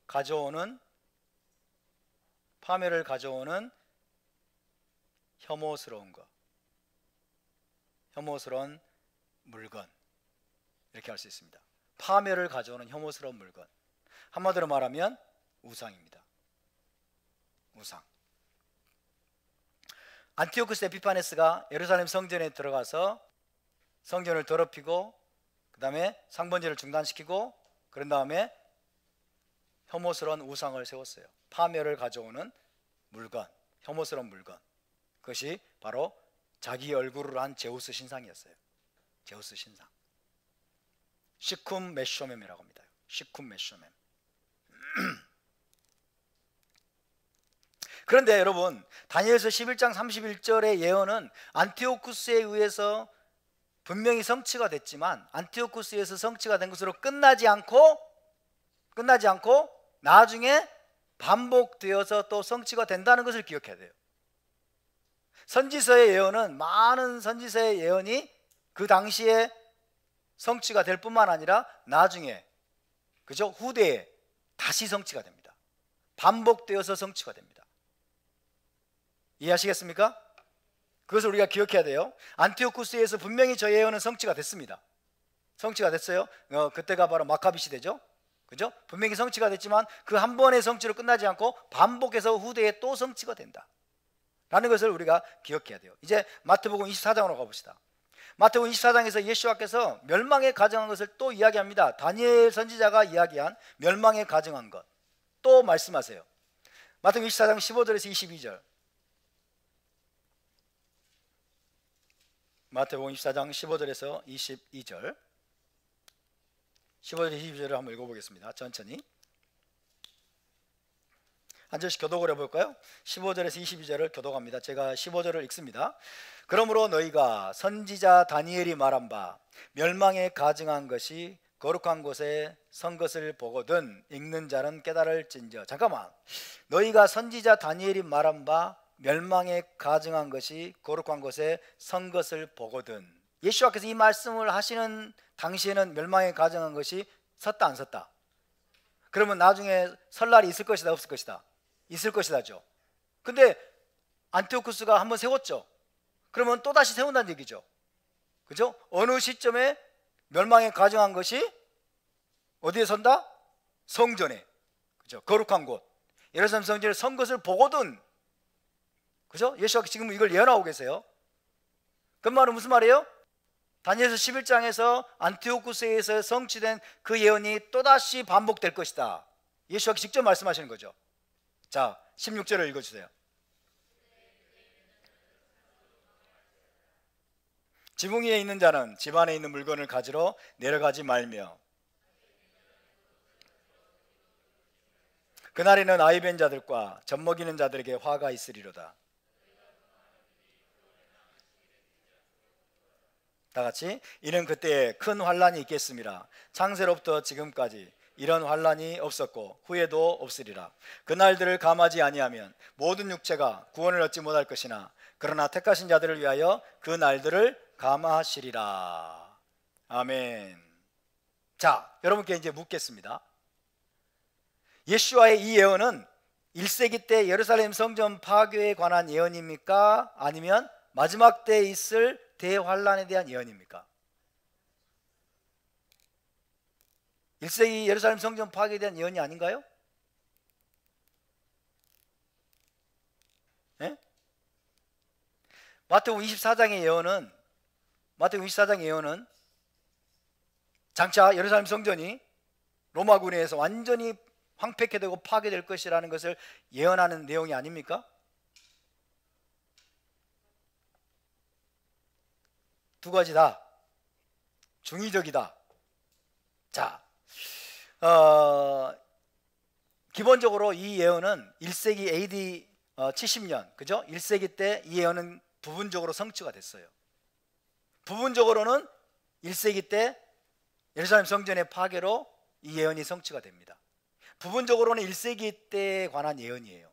가져오는 혐오스러운 것, 혐오스러운 물건, 이렇게 할 수 있습니다. 파멸을 가져오는 혐오스러운 물건, 한마디로 말하면 우상입니다. 우상. 안티오쿠스 에피파네스가 예루살렘 성전에 들어가서 성전을 더럽히고 그 다음에 상번제를 중단시키고 그런 다음에 혐오스러운 우상을 세웠어요. 파멸을 가져오는 물건, 혐오스러운 물건. 그것이 바로 자기 얼굴을 한 제우스 신상이었어요. 제우스 신상. 시쿰 메쇼멤이라고 합니다. 시쿰 메쇼멤. 그런데 여러분, 다니엘서 11장 31절의 예언은 안티오쿠스에 의해서 분명히 성취가 됐지만 안티오쿠스에서 성취가 된 것으로 끝나지 않고 나중에 반복되어서 또 성취가 된다는 것을 기억해야 돼요. 선지서의 예언은, 많은 선지서의 예언이 그 당시에 성취가 될 뿐만 아니라 나중에, 그죠? 후대에 다시 성취가 됩니다. 반복되어서 성취가 됩니다. 이해하시겠습니까? 그것을 우리가 기억해야 돼요. 안티오쿠스에서 분명히 저 예언은 성취가 됐습니다. 성취가 됐어요. 그때가 바로 마카비 시대죠. 그죠? 분명히 성취가 됐지만 그 한 번의 성취로 끝나지 않고 반복해서 후대에 또 성취가 된다 라는 것을 우리가 기억해야 돼요. 이제 마태복음 24장으로 가봅시다. 마태복음 24장에서 예수와께서 멸망에 가증한 것을 또 이야기합니다. 다니엘 선지자가 이야기한 멸망에 가증한 것 또 말씀하세요. 마태복음 24장 15절에서 22절. 마태복음 24장 15절에서 22절. 15절 22절을 한번 읽어보겠습니다. 천천히 한 절씩 교독을 해볼까요? 15절에서 22절을 교독합니다. 제가 15절을 읽습니다. 그러므로 너희가 선지자 다니엘이 말한 바 멸망에 가증한 것이 거룩한 곳에 선 것을 보거든 읽는 자는 깨달을진저. 잠깐만, 너희가 선지자 다니엘이 말한 바 멸망에 가증한 것이 거룩한 곳에 선 것을 보거든. 예수와께서 이 말씀을 하시는 당시에는 멸망에 가증한 것이 섰다 안 섰다? 그러면 나중에 설 날이 있을 것이다 없을 것이다? 있을 것이다죠. 근데 안티오쿠스가 한번 세웠죠. 그러면 또다시 세운다는 얘기죠. 그죠? 어느 시점에 멸망에 가증한 것이 어디에 선다? 성전에. 그죠? 거룩한 곳. 예루살렘 성전에 선 것을 보거든. 그죠? 예수가 지금 이걸 예언하고 계세요. 그 말은 무슨 말이에요? 다니엘서 11장에서 안티오쿠스에서 성취된 그 예언이 또다시 반복될 것이다. 예수가 직접 말씀하시는 거죠. 자, 16절을 읽어주세요. 지붕 위에 있는 자는 집 안에 있는 물건을 가지러 내려가지 말며 그날에는 아이 뵌 자들과 젖먹이는 자들에게 화가 있으리로다. 다 같이 이는 그때에 큰 환란이 있겠음이라. 창세로부터 지금까지 이런 환란이 없었고 후에도 없으리라. 그날들을 감하지 아니하면 모든 육체가 구원을 얻지 못할 것이나 그러나 택하신 자들을 위하여 그 날들을 감하시리라. 아멘. 자, 여러분께 이제 묻겠습니다. 예수와의 이 예언은 1세기 때 예루살렘 성전 파괴에 관한 예언입니까? 아니면 마지막 때에 있을 대환란에 대한 예언입니까? 1세기 예루살렘 성전 파괴에 대한 예언이 아닌가요? 네? 마태복음 24장의 예언은 장차 예루살렘 성전이 로마군에 의해서 완전히 황폐케 되고 파괴될 것이라는 것을 예언하는 내용이 아닙니까? 두 가지 다 중의적이다. 자, 기본적으로 이 예언은 1세기 AD 70년, 그죠? 1세기 때 이 예언은 부분적으로 성취가 됐어요. 부분적으로는 1세기 때 예루살렘 성전의 파괴로 이 예언이 성취가 됩니다. 부분적으로는 1세기 때에 관한 예언이에요.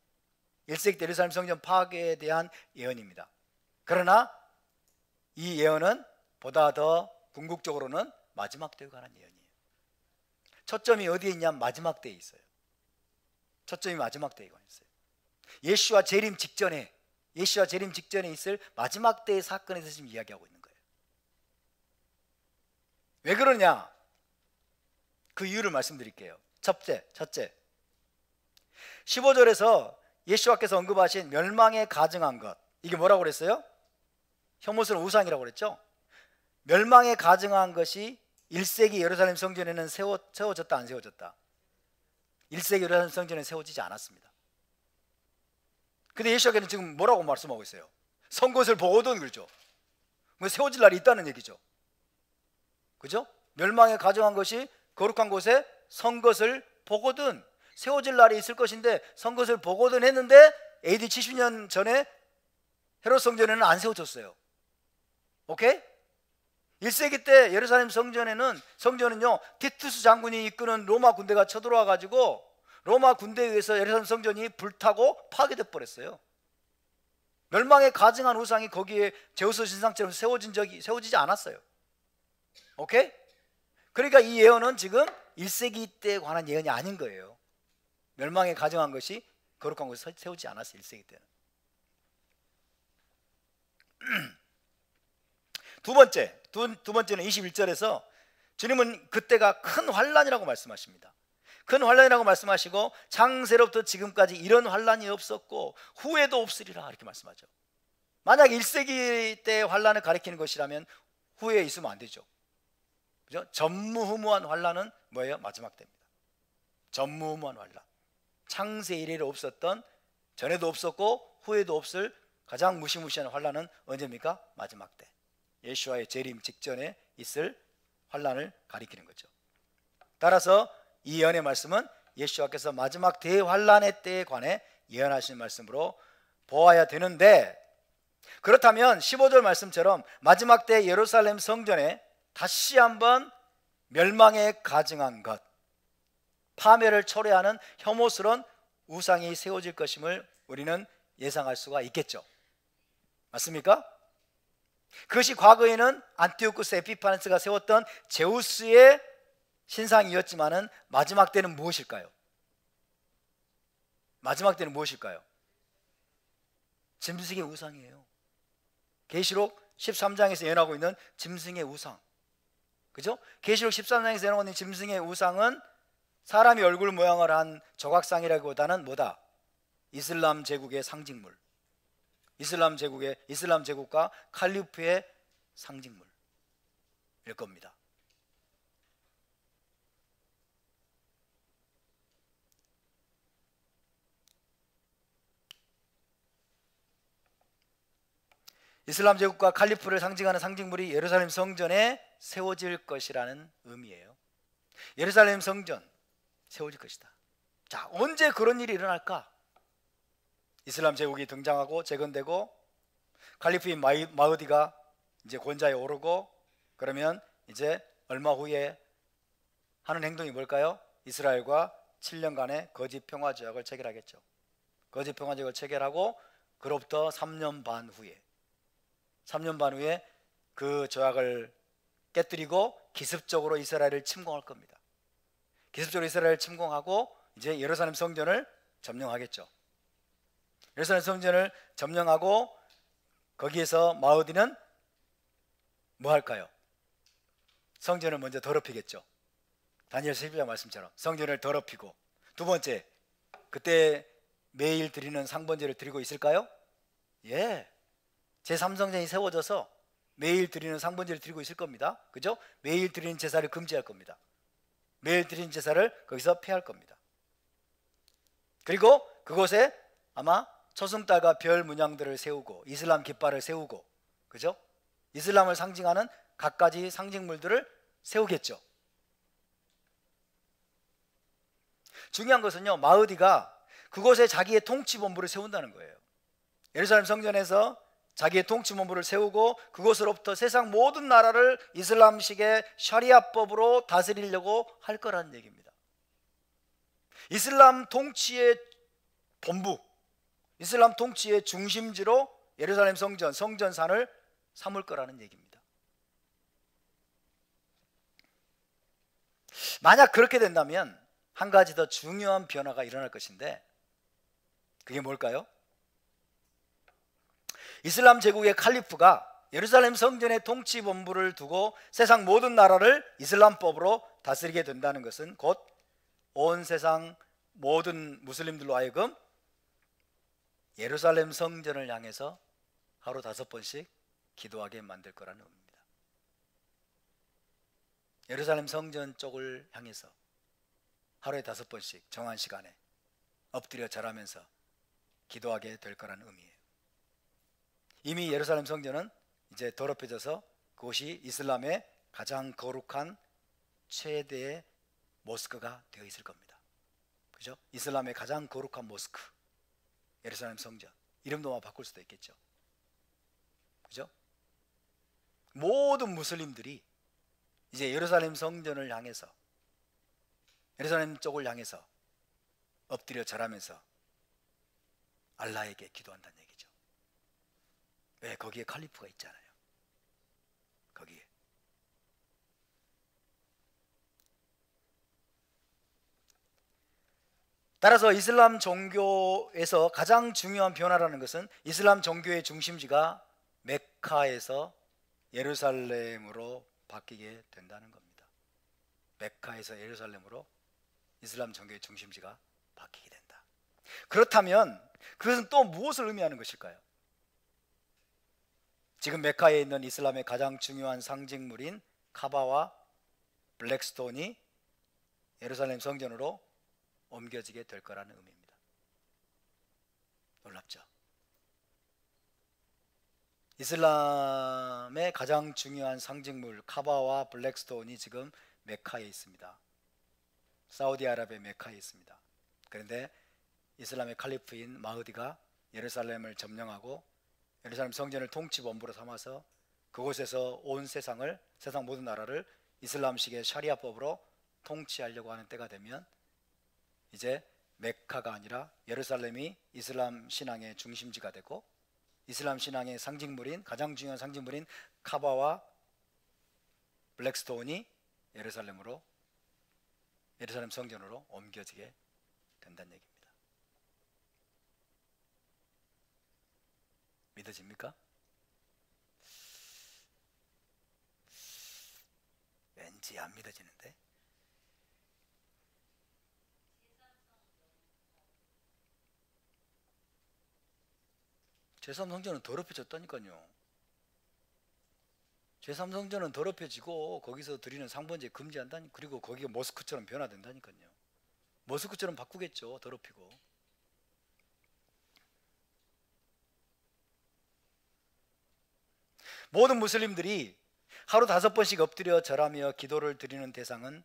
1세기 때 예루살렘 성전 파괴에 대한 예언입니다. 그러나 이 예언은 보다 더 궁극적으로는 마지막 때에 관한 예언이에요. 초점이 어디에 있냐면 마지막 때에 있어요. 초점이 마지막 때에 있어요. 예수와 재림 직전에 있을 마지막 때의 사건에 대해서 지금 이야기하고 있는 거예요. 왜 그러냐? 그 이유를 말씀드릴게요. 첫째 15절에서 예수와께서 언급하신 멸망에 가증한 것, 이게 뭐라고 그랬어요? 혐오스러운 우상이라고 그랬죠? 멸망에 가증한 것이 1세기 예루살렘 성전에는 세워졌다 안 세워졌다? 1세기 예루살렘 성전에는 세워지지 않았습니다. 근데 예수께서는 지금 뭐라고 말씀하고 있어요? 선 것을 보거든, 그러죠? 세워질 날이 있다는 얘기죠. 그죠? 멸망에 가증한 것이 거룩한 곳에 선 것을 보거든, 세워질 날이 있을 것인데 선 것을 보거든 했는데 AD 70년 전에 헤롯 성전에는 안 세워졌어요. 오케이? 1세기 때 예루살렘 성전은요 티투스 장군이 이끄는 로마 군대가 쳐들어와 가지고 로마 군대에 의해서 예루살렘 성전이 불타고 파괴돼 버렸어요. 멸망에 가증한 우상이 거기에 제우스 신상처럼 세워지지 않았어요. 오케이? 그러니까 이 예언은 지금 1세기 때에 관한 예언이 아닌 거예요. 멸망에 가증한 것이 거룩한 곳에 세우지 않았어요. 1세기 때는. 두 번째는 21절에서 주님은 그때가 큰 환난이라고 말씀하십니다. 큰 환난이라고 말씀하시고 창세로부터 지금까지 이런 환난이 없었고 후에도 없으리라, 이렇게 말씀하죠. 만약 1세기 때의 환난을 가리키는 것이라면 후에 있으면 안 되죠. 그죠? 전무후무한 환난은 뭐예요? 마지막 때입니다. 전무후무한 환난, 창세 이래로 없었던, 전에도 없었고 후에도 없을 가장 무시무시한 환난은 언제입니까? 마지막 때, 예수와의 재림 직전에 있을 환난을 가리키는 거죠. 따라서 이 예언의 말씀은 예수와께서 마지막 대환난의 때에 관해 예언하신 말씀으로 보아야 되는데, 그렇다면 15절 말씀처럼 마지막 때 예루살렘 성전에 다시 한번 멸망에 가증한 것, 파멸을 초래하는 혐오스러운 우상이 세워질 것임을 우리는 예상할 수가 있겠죠. 맞습니까? 그것이 과거에는 안티오쿠스 에피파네스가 세웠던 제우스의 신상이었지만은 마지막 때는 무엇일까요? 마지막 때는 무엇일까요? 짐승의 우상이에요. 계시록 13장에서 예언하고 있는 짐승의 우상, 그죠? 계시록 13장에서 예언하고 있는 짐승의 우상은 사람이 얼굴 모양을 한 조각상이라기보다는 뭐다? 이슬람 제국의 상징물, 이슬람 제국과 칼리프의 상징물일 겁니다. 이슬람 제국과 칼리프를 상징하는 상징물이 예루살렘 성전에 세워질 것이라는 의미예요. 예루살렘 성전 세워질 것이다. 자, 언제 그런 일이 일어날까? 이슬람 제국이 등장하고 재건되고 칼리프인 마흐디가 이제 권좌에 오르고, 그러면 이제 얼마 후에 하는 행동이 뭘까요? 이스라엘과 7년간의 거짓 평화 조약을 체결하겠죠. 거짓 평화 조약을 체결하고 그로부터 3년 반 후에 그 조약을 깨뜨리고 기습적으로 이스라엘을 침공할 겁니다. 기습적으로 이스라엘을 침공하고 이제 예루살렘 성전을 점령하겠죠. 예루살렘 성전을 점령하고 거기에서 마흐디는 뭐 할까요? 성전을 먼저 더럽히겠죠. 다니엘 12장 말씀처럼 성전을 더럽히고, 두 번째, 그때 매일 드리는 상번제를 드리고 있을까요? 예, 제3성전이 세워져서 매일 드리는 상번제를 드리고 있을 겁니다. 그죠? 매일 드리는 제사를 금지할 겁니다. 매일 드리는 제사를 거기서 폐할 겁니다. 그리고 그곳에 아마 초승달과 별 문양들을 세우고 이슬람 깃발을 세우고, 그죠? 이슬람을 상징하는 갖가지 상징물들을 세우겠죠. 중요한 것은요, 마흐디가 그곳에 자기의 통치본부를 세운다는 거예요. 예루살렘 성전에서 자기의 통치 본부를 세우고 그곳으로부터 세상 모든 나라를 이슬람식의 샤리아법으로 다스리려고 할 거라는 얘기입니다. 이슬람 통치의 본부, 이슬람 통치의 중심지로 예루살렘 성전, 성전산을 삼을 거라는 얘기입니다. 만약 그렇게 된다면 한 가지 더 중요한 변화가 일어날 것인데, 그게 뭘까요? 이슬람 제국의 칼리프가 예루살렘 성전의 통치 본부를 두고 세상 모든 나라를 이슬람법으로 다스리게 된다는 것은 곧 온 세상 모든 무슬림들로 하여금 예루살렘 성전을 향해서 하루 5번씩 기도하게 만들 거라는 의미입니다. 예루살렘 성전 쪽을 향해서 하루에 5번씩 정한 시간에 엎드려 절하면서 기도하게 될 거라는 의미예요. 이미 예루살렘 성전은 이제 더럽혀져서 그곳이 이슬람의 가장 거룩한 최대의 모스크가 되어 있을 겁니다. 그죠? 이슬람의 가장 거룩한 모스크, 예루살렘 성전. 이름도 바꿀 수도 있겠죠. 그죠? 모든 무슬림들이 이제 예루살렘 성전을 향해서, 예루살렘 쪽을 향해서 엎드려 절하면서 알라에게 기도한다는 얘기죠. 왜? 거기에 칼리프가 있잖아요. 거기에. 따라서 이슬람 종교에서 가장 중요한 변화라는 것은 이슬람 종교의 중심지가 메카에서 예루살렘으로 바뀌게 된다는 겁니다. 메카에서 예루살렘으로 이슬람 종교의 중심지가 바뀌게 된다. 그렇다면 그것은 또 무엇을 의미하는 것일까요? 지금 메카에 있는 이슬람의 가장 중요한 상징물인 카바와 블랙스톤이 예루살렘 성전으로 옮겨지게 될 거라는 의미입니다. 놀랍죠? 이슬람의 가장 중요한 상징물 카바와 블랙스톤이 지금 메카에 있습니다. 사우디아라비아 메카에 있습니다. 그런데 이슬람의 칼리프인 마흐디가 예루살렘을 점령하고 예루살렘 성전을 통치 본부로 삼아서 그곳에서 온 세상을, 세상 모든 나라를 이슬람식의 샤리아법으로 통치하려고 하는 때가 되면 이제 메카가 아니라 예루살렘이 이슬람 신앙의 중심지가 되고 이슬람 신앙의 상징물인, 가장 중요한 상징물인 카바와 블랙스톤이 예루살렘 성전으로 옮겨지게 된다는 얘기입니다. 믿어집니까? 왠지 안 믿어지는데. 제3성전은 더럽혀졌다니까요. 제3성전은 더럽혀지고 거기서 드리는 상번제 금지한다니. 그리고 거기가 모스크처럼 변화된다니까요. 모스크처럼 바꾸겠죠. 더럽히고. 모든 무슬림들이 하루 5번씩 엎드려 절하며 기도를 드리는 대상은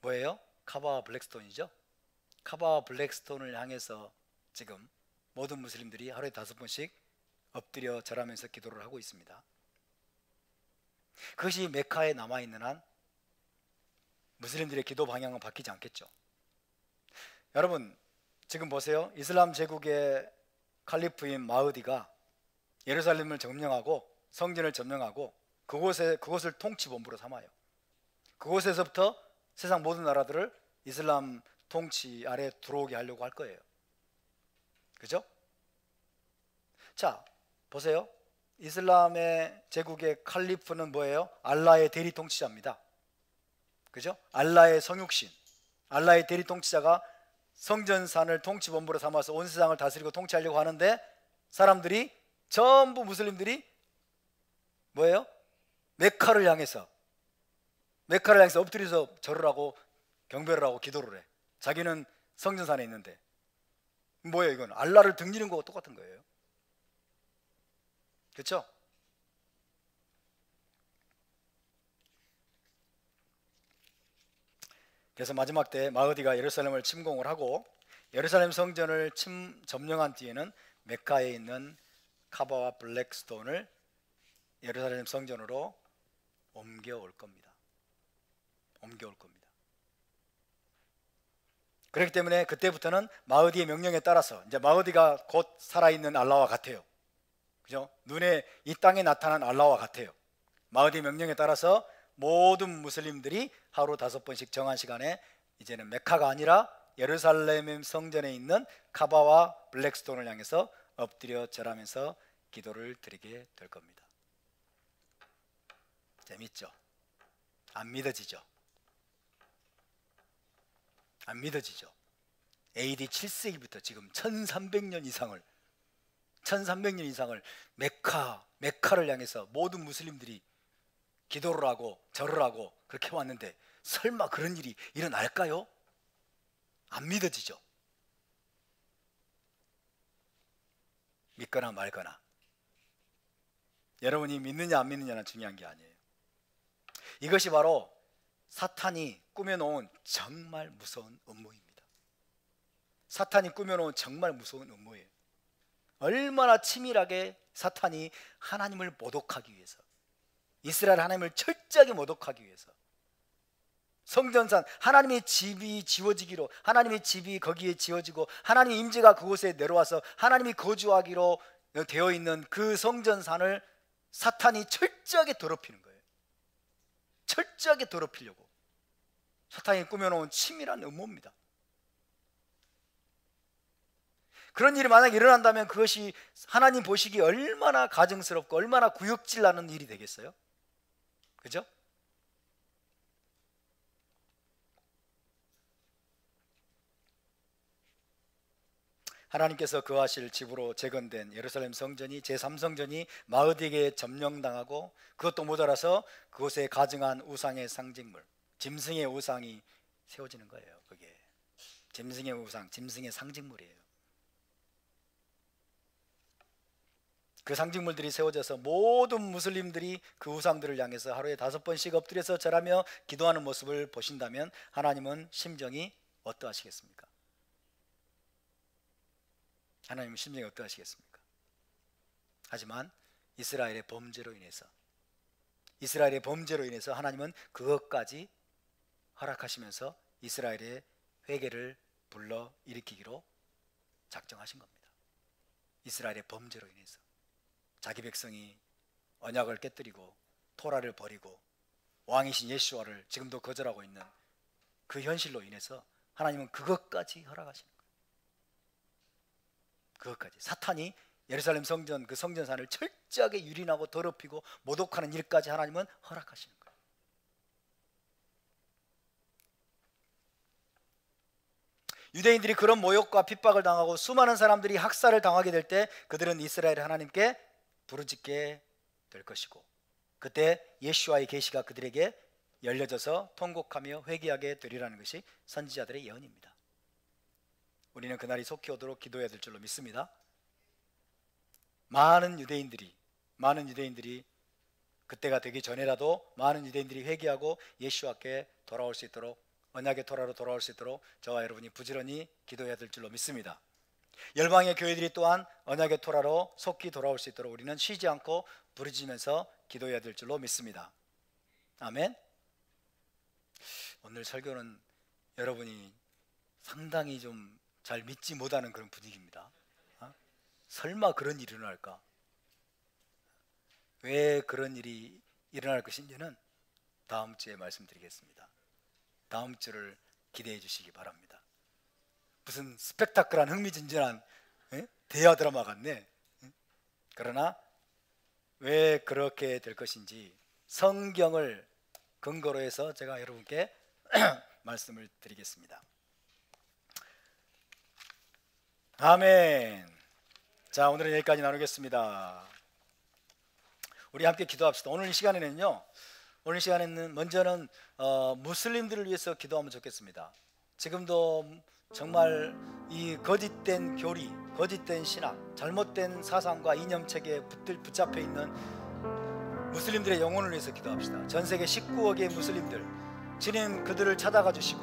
뭐예요? 카바와 블랙스톤이죠. 카바와 블랙스톤을 향해서 지금 모든 무슬림들이 하루에 5번씩 엎드려 절하면서 기도를 하고 있습니다. 그것이 메카에 남아있는 한 무슬림들의 기도 방향은 바뀌지 않겠죠. 여러분 지금 보세요. 이슬람 제국의 칼리프인 마흐디가 예루살렘을 점령하고 성전을 점령하고 그곳을 통치 본부로 삼아요. 그곳에서부터 세상 모든 나라들을 이슬람 통치 아래 들어오게 하려고 할 거예요. 그죠? 자, 보세요. 이슬람의 제국의 칼리프는 뭐예요? 알라의 대리 통치자입니다. 그죠? 알라의 성육신, 알라의 대리 통치자가 성전산을 통치 본부로 삼아서 온 세상을 다스리고 통치하려고 하는데 사람들이 전부 무슬림들이 뭐예요? 메카를 향해서 엎드려서 절을 하고 경배를 하고 기도를 해. 자기는 성전산에 있는데 뭐예요? 이건 알라를 등지는 거와 똑같은 거예요. 그렇죠? 그래서 마지막 때 마흐디가 예루살렘을 침공을 하고 예루살렘 성전을 점령한 뒤에는 메카에 있는 카바와 블랙스톤을 예루살렘 성전으로 옮겨올 겁니다. 옮겨올 겁니다. 그렇기 때문에 그때부터는 마흐디의 명령에 따라서, 이제 마흐디가 곧 살아있는 알라와 같아요. 그죠? 눈에 이 땅에 나타난 알라와 같아요. 마흐디 명령에 따라서 모든 무슬림들이 하루 5번씩 정한 시간에 이제는 메카가 아니라 예루살렘 성전에 있는 카바와 블랙스톤을 향해서 엎드려 절하면서 기도를 드리게 될 겁니다. 재밌죠? 안 믿어지죠? 안 믿어지죠? AD 7세기부터 지금 1300년 이상을 메카를 향해서 모든 무슬림들이 기도를 하고 절을 하고 그렇게 왔는데 설마 그런 일이 일어날까요? 안 믿어지죠? 믿거나 말거나. 여러분이 믿느냐 안 믿느냐는 중요한 게 아니에요. 이것이 바로 사탄이 꾸며놓은 정말 무서운 음모입니다. 사탄이 꾸며놓은 정말 무서운 음모예요. 얼마나 치밀하게 사탄이 하나님을 모독하기 위해서, 이스라엘 하나님을 철저하게 모독하기 위해서, 성전산 하나님의 집이 지어지기로, 하나님의 집이 거기에 지어지고 하나님의 임재가 그곳에 내려와서 하나님이 거주하기로 되어 있는 그 성전산을 사탄이 철저하게 더럽히는 거예요. 철저하게 더럽히려고 사탄이 꾸며놓은 치밀한 음모입니다. 그런 일이 만약 일어난다면 그것이 하나님 보시기에 얼마나 가증스럽고 얼마나 구역질 나는 일이 되겠어요? 그죠? 하나님께서 거하실 집으로 재건된 예루살렘 성전이, 제3성전이 마흐디에게 점령당하고 그것도 모자라서 그곳에 가증한 우상의 상징물, 짐승의 우상이 세워지는 거예요. 그게 짐승의 우상, 짐승의 상징물이에요. 그 상징물들이 세워져서 모든 무슬림들이 그 우상들을 향해서 하루에 5번씩 엎드려서 절하며 기도하는 모습을 보신다면 하나님은 심정이 어떠하시겠습니까? 하나님은 심정이 어떠하시겠습니까? 하지만 이스라엘의 범죄로 인해서 하나님은 그것까지 허락하시면서 이스라엘의 회개를 불러 일으키기로 작정하신 겁니다. 이스라엘의 범죄로 인해서 자기 백성이 언약을 깨뜨리고 토라를 버리고 왕이신 예수와를 지금도 거절하고 있는 그 현실로 인해서 하나님은 그것까지 허락하시는 거예요. 그것까지. 사탄이 예루살렘 성전, 그 성전산을 철저하게 유린하고 더럽히고 모독하는 일까지 하나님은 허락하시는 거예요. 유대인들이 그런 모욕과 핍박을 당하고 수많은 사람들이 학살을 당하게 될 때 그들은 이스라엘 하나님께 부르짖게 될 것이고, 그때 예수와의 계시가 그들에게 열려져서 통곡하며 회개하게 되리라는 것이 선지자들의 예언입니다. 우리는 그날이 속히 오도록 기도해야 될 줄로 믿습니다. 많은 유대인들이 그때가 되기 전에라도 많은 유대인들이 회개하고 예수와께 돌아올 수 있도록, 언약의 토라로 돌아올 수 있도록 저와 여러분이 부지런히 기도해야 될 줄로 믿습니다. 열방의 교회들이 또한 언약의 토라로 속히 돌아올 수 있도록 우리는 쉬지 않고 부르짖으면서 기도해야 될 줄로 믿습니다. 아멘. 오늘 설교는 여러분이 상당히 좀 잘 믿지 못하는 그런 분위기입니다. 설마 그런 일이 일어날까? 왜 그런 일이 일어날 것인지는 다음 주에 말씀드리겠습니다. 다음 주를 기대해 주시기 바랍니다. 무슨 스펙타클한 흥미진진한 대화 드라마 같네. 그러나 왜 그렇게 될 것인지 성경을 근거로 해서 제가 여러분께 말씀을 드리겠습니다. 아멘. 자, 오늘은 여기까지 나누겠습니다. 우리 함께 기도합시다. 오늘 이 시간에는 먼저는 무슬림들을 위해서 기도하면 좋겠습니다. 지금도 정말 이 거짓된 교리, 거짓된 신앙, 잘못된 사상과 이념체계에 붙잡혀 있는 무슬림들의 영혼을 위해서 기도합시다. 전 세계 19억의 무슬림들, 주님 그들을 찾아가 주시고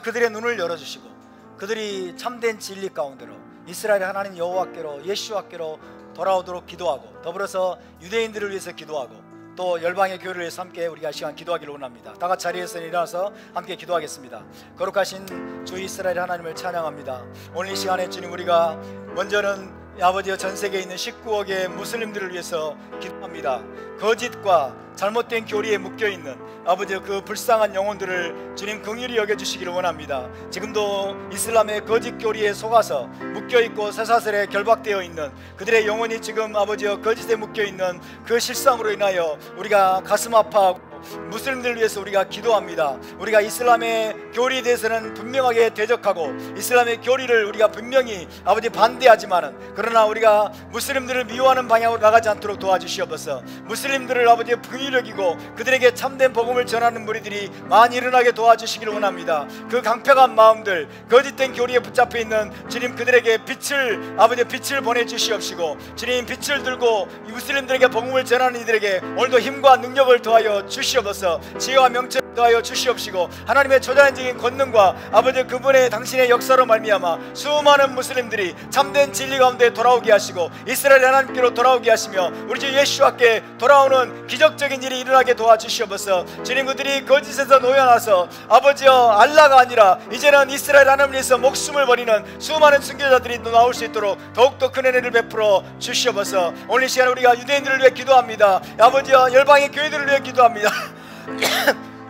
그들의 눈을 열어주시고 그들이 참된 진리 가운데로, 이스라엘 하나님 여호와께로, 예수와께로 돌아오도록 기도하고, 더불어서 유대인들을 위해서 기도하고, 또 열방의 교회를 위해서 함께 우리가 시간 기도하기를 원합니다. 다 같이 자리에서 일어나서 함께 기도하겠습니다. 거룩하신 주 이스라엘 하나님을 찬양합니다. 오늘 이 시간에 주님, 우리가 먼저는 아버지여 전 세계에 있는 19억의 무슬림들을 위해서 기도합니다. 거짓과 잘못된 교리에 묶여있는 아버지여 그 불쌍한 영혼들을 주님 긍휼히 여겨주시기를 원합니다. 지금도 이슬람의 거짓 교리에 속아서 묶여있고 쇠사슬에 결박되어 있는 그들의 영혼이 지금 아버지여 거짓에 묶여있는 그 실상으로 인하여 우리가 가슴 아파하고 무슬림들을 위해서 우리가 기도합니다. 우리가 이슬람의 교리에 대해서는 분명하게 대적하고 이슬람의 교리를 우리가 분명히 아버지 반대하지만은, 그러나 우리가 무슬림들을 미워하는 방향으로 나가지 않도록 도와주시옵소서. 무슬림들을 아버지 긍휼히 여기고 그들에게 참된 복음을 전하는 무리들이 많이 일어나게 도와주시기를 원합니다. 그 강팍한 마음들, 거짓된 교리에 붙잡혀 있는 주님, 그들에게 빛을 아버지 빛을 보내주시옵시고, 주님 빛을 들고 이 무슬림들에게 복음을 전하는 이들에게 오늘도 힘과 능력을 더하여 주시옵소서. 지혜와 명철을 더하여 주시옵시고, 하나님의 초자연적인 권능과 아버지 그분의 당신의 역사로 말미암아 수많은 무슬림들이 참된 진리 가운데 돌아오게 하시고 이스라엘 하나님께로 돌아오게 하시며 우리 주 예수와께 돌아오는 기적적인 일이 일어나게 도와주시옵소서. 주님, 그들이 거짓에서 놓여나서 아버지여 알라가 아니라 이제는 이스라엘 하나님 위해서 목숨을 버리는 수많은 순교자들이 또 나올 수 있도록 더욱더 큰 은혜를 베풀어 주시옵소서. 오늘 이 시간 우리가 유대인들을 위해 기도합니다. 아버지여 열방의 교회들을 위해 기도합니다.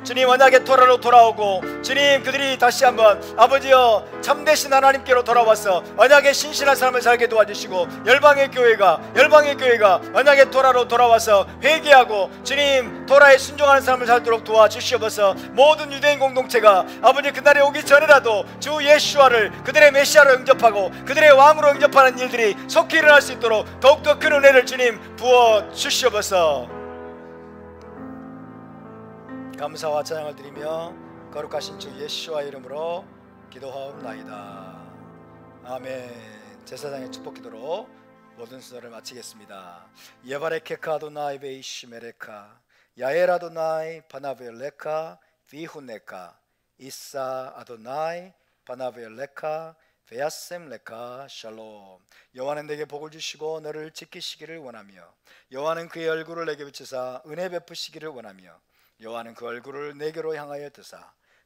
주님, 언약의 토라로 돌아오고 주님, 그들이 다시 한번 아버지여 참되신 하나님께로 돌아와서 언약의 신실한 삶을 살게 도와주시고, 열방의 교회가 언약의 토라로 돌아와서 회개하고 주님 토라에 순종하는 삶을 살도록 도와주시옵소서. 모든 유대인 공동체가 아버지 그날이 오기 전에라도 주 예수와를 그들의 메시아로 영접하고 그들의 왕으로 영접하는 일들이 속히 일어날 수 있도록 더욱더 큰 은혜를 주님 부어주시옵소서. 감사와 찬양을 드리며 거룩하신 주 예수와 이름으로 기도하옵나이다. 아멘. 제사장의 축복 기도로 모든 순서를 마치겠습니다. 예바레케카 아도나이 베이시메레카 야엘 아도나이 바나벨레카 비후네카 이사 아도나이 바나벨레카 베야셈레카 샬롬. 여호와는 내게 복을 주시고 너를 지키시기를 원하며, 여호와는 그의 얼굴을 내게 비추사 은혜 베푸시기를 원하며, 여호와는 그 얼굴을 내게로 향하여 드사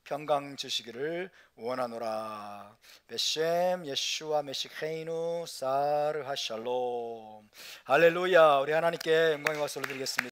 평강 주시기를 원하노라. 베셈 예슈와 메시케이누 사르 하샬롬. 할렐루야. 우리 하나님께 영광의 박수를 드리겠습니다.